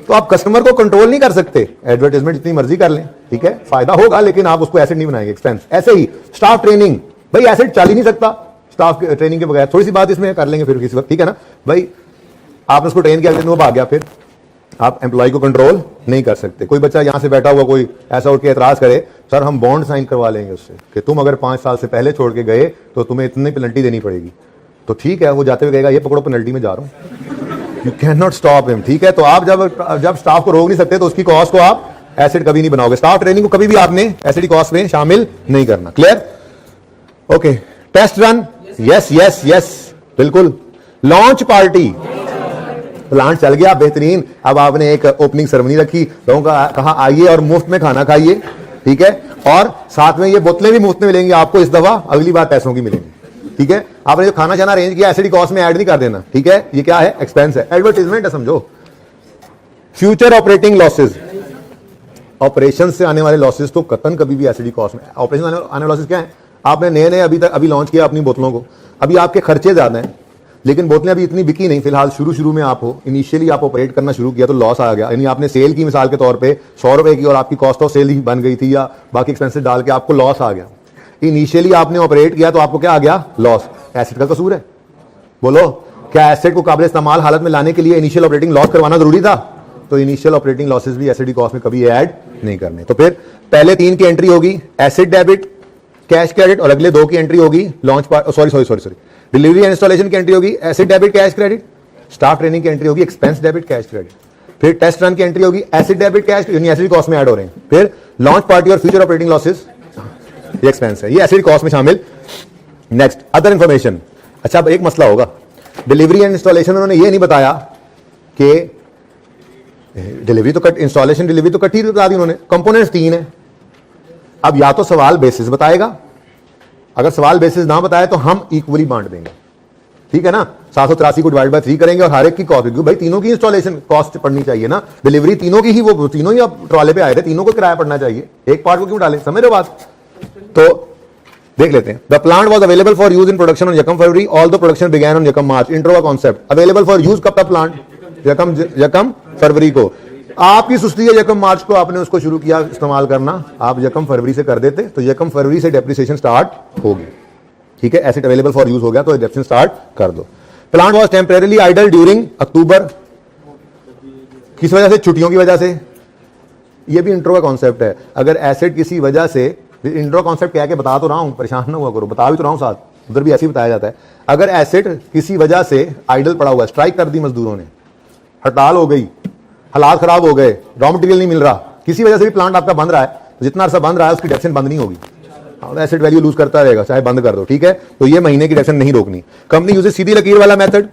तो आप कस्टमर को कंट्रोल नहीं कर सकते, एडवर्टाइजमेंट जितनी मर्जी कर लें, ठीक है, फायदा होगा, लेकिन आप उसको एसिड नहीं बनाएंगे, एक्सपेंस। ऐसे ही स्टाफ ट्रेनिंग, भाई एसिड चल ही नहीं सकता स्टाफ ट्रेनिंग के बगैर। थोड़ी सी बात इसमें कर लेंगे फिर किसी वक्त, ठीक है ना भाई। आपने उसको ट्रेन किया, वो भाग गया, फिर आप एम्प्लॉय को कंट्रोल नहीं कर सकते। कोई बच्चा यहां से बैठा हुआ कोई ऐसा उठ के एतराज करे, सर हम बॉन्ड साइन करवा लेंगे उससे कि तुम अगर 5 साल से पहले छोड़ के गए तो तुम्हें इतनी पेनल्टी देनी पड़ेगी। तो ठीक है, वो जाते हुए कहेगा ये पकड़ो पेनल्टी में जा रहा हूं, you can not stop him, ठीक है। तो आप जब स्टाफ को रोक नहीं सकते तो उसकी कॉस्ट को आप एसिड कभी नहीं बनाओगे। स्टाफ ट्रेनिंग को कभी भी आपने एसिड कॉस्ट में शामिल नहीं करना। Clear? Okay. Test run, yes yes yes बिल्कुल। लॉन्च पार्टी, प्लांट चल गया बेहतरीन, अब आपने एक ओपनिंग सेरेमनी रखी, लोगों का कहा आइए और मुफ्त में खाना खाइए, ठीक है, और साथ में ये बोतलें भी मुफ्त में मिलेंगी आपको इस दफा, अगली बार पैसों की मिलेंगी, ठीक है। आपने जो खाना शाना अरेंज किया एसिड कॉस्ट में ऐड नहीं कर देना, ठीक है। ये क्या है? एक्सपेंस है, एडवर्टाइजमेंट है, समझो। फ्यूचर ऑपरेटिंग लॉसेज, ऑपरेशन से आने वाले लॉसेज तो कतन कभी भी एसिड कॉस्ट में। ऑपरेशन आने वाले लॉसेज क्या है? आपने नए अभी लॉन्च किया अपनी बोतलों को, अभी आपके खर्चे ज्यादा हैं, लेकिन बोतलें अभी इतनी बिकी नहीं फिलहाल। शुरू में आप हो, इनिशियली आप ऑपरेट करना शुरू किया तो लॉस आ गया, यानी आपने सेल की मिसाल के तौर पे 100 रुपए की और आपकी कॉस्ट ऑफ सेल ही बन गई थी या बाकी एक्सपेंसेस डाल के आपको लॉस आ गया। इनिशियली आपने ऑपरेट किया तो आपको क्या आ गया? लॉस। एसिड का कसूर है? बोलो, क्या एसिड को काबिल इस्तेमाल हालत में लाने के लिए इनिशियल ऑपरेटिंग लॉस करवाना जरूरी था? तो इनिशियल ऑपरेटिंग लॉसेज भी एसिड कॉस्ट में कभी ऐड नहीं करने। तो फिर पहले 3 की एंट्री होगी एसिड डेबिट कैश क्रेडिट, और अगले 2 की एंट्री होगी launch sorry delivery and installation की एंट्री होगी acid debit cash credit, staff training की एंट्री होगी एक्सपेंस डेबिट कैश क्रेडिट, फिर टेस्ट रन की एंट्री होगी एसिड डेबिट कैश, यानी एसिड कॉस्ट में ऐड हो रहे हैं, फिर लॉन्च पार्टी और फ्यूचर ऑपरेटिंग लॉसेस, ये एक्सपेंस है, ये एसिड कॉस्ट में शामिल। Next other information. अच्छा, अब एक मसला होगा, डिलीवरी एंड इंस्टॉलेशन उन्होंने ये नहीं बताया कि डिलीवरी तो इंस्टॉलेशन डिलीवरी तो कट्ठी बता दी उन्होंने, कंपोनेंट्स 3 है। अब या तो सवाल बेसिस बताएगा, अगर सवाल बेसिस ना बताए तो हम इक्वली बांट देंगे, ठीक है ना। 783 को डिवाइड बाय 3 करेंगे और हर एक की कॉस्ट, क्योंकि भाई तीनों की इंस्टॉलेशन कॉस्ट पड़नी चाहिए ना, डिलीवरी तीनों की ही, वो तीनों ही अब ट्रॉले पे आए थे, तीनों को किराया पड़ना चाहिए, एक पार्ट को क्यों डालें, समझ रहे हो बात। तो देख लेते हैं। The plant was available for use in production on यकम February, all the production began on यकम मार्च। इंट्रो का कॉन्सेप्ट, अवेलेबल फॉर यूज कब था प्लांट, यकम फरवरी को। आपकी सुस्ती है, यकम मार्च को आपने उसको शुरू किया इस्तेमाल करना, आप यकम फरवरी से कर देते तो यकम फरवरी से डेप्रिसिएशन स्टार्ट होगी, ठीक है। एसेट अवेलेबल फॉर यूज हो गया तो डेप्रिसिएशन स्टार्ट कर दो। Plant was temporarily idle during October, किस वजह से, छुट्टियों की वजह से। ये भी इंट्रो का कॉन्सेप्ट है। अगर एसेट किसी वजह से, इंट्रो कॉन्सेप्ट क्या है कि बता तो रहा हूं, परेशान ना हुआ करो, बता भी तो रहा हूं साथ, उधर भी ऐसे ही बताया जाता है। अगर एसेट किसी वजह से आइडल पड़ा हुआ, स्ट्राइक कर दी मजदूरों ने, हड़ताल हो गई, हालात खराब हो गए, रॉ मटेरियल नहीं मिल रहा, किसी वजह से भी प्लांट आपका बंद रहा है, जितना अरसा बंद रहा है उसकी डेप्रिसिएशन बंद नहीं होगी, एसेट वैल्यू लूज करता रहेगा, चाहे बंद कर दो, ठीक है। तो ये महीने की डेप्रिसिएशन नहीं रोकनी। कंपनी यूजेस सीधी लकीर वाला मेथड।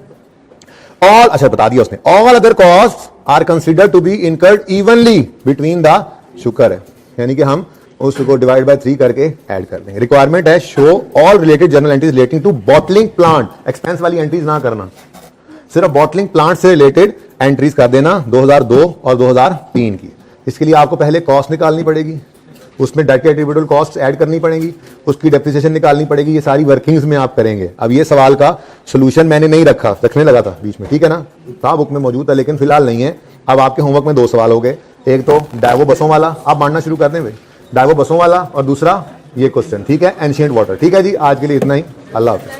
ऑल, अच्छा बता दिया उसने, all other cost are considered to be incurred evenly between the, शुक्र है, यानी कि हम उसको डिवाइड बाय 3 करके ऐड कर देंगे। रिक्वायरमेंट है, show all related journal entries relating to bottling plant, expense वाली एंट्रीज ना करना, सिर्फ बॉटलिंग प्लांट से रिलेटेड एंट्रीज कर देना 2002 और 2003 की। इसके लिए आपको पहले कॉस्ट निकालनी पड़ेगी, उसमें डायरेक्ट एट्रीब्यूटेबल कॉस्ट ऐड करनी पड़ेगी, उसकी डेप्रिसिएशन निकालनी पड़ेगी, ये सारी वर्किंग्स में आप करेंगे। अब ये सवाल का सोल्यूशन मैंने नहीं रखा, रखने लगा था बीच में, ठीक है ना, था बुक में मौजूद था लेकिन फिलहाल नहीं है। अब आपके होमवर्क में 2 सवाल हो गए, एक तो डाइवो बसों वाला, आप मानना शुरू कर दें भाई, डाइवो बसों वाला, और दूसरा ये क्वेश्चन, ठीक है, एंशिएंट वाटर। ठीक है जी, आज के लिए इतना ही, अल्लाह हाफ़िज़।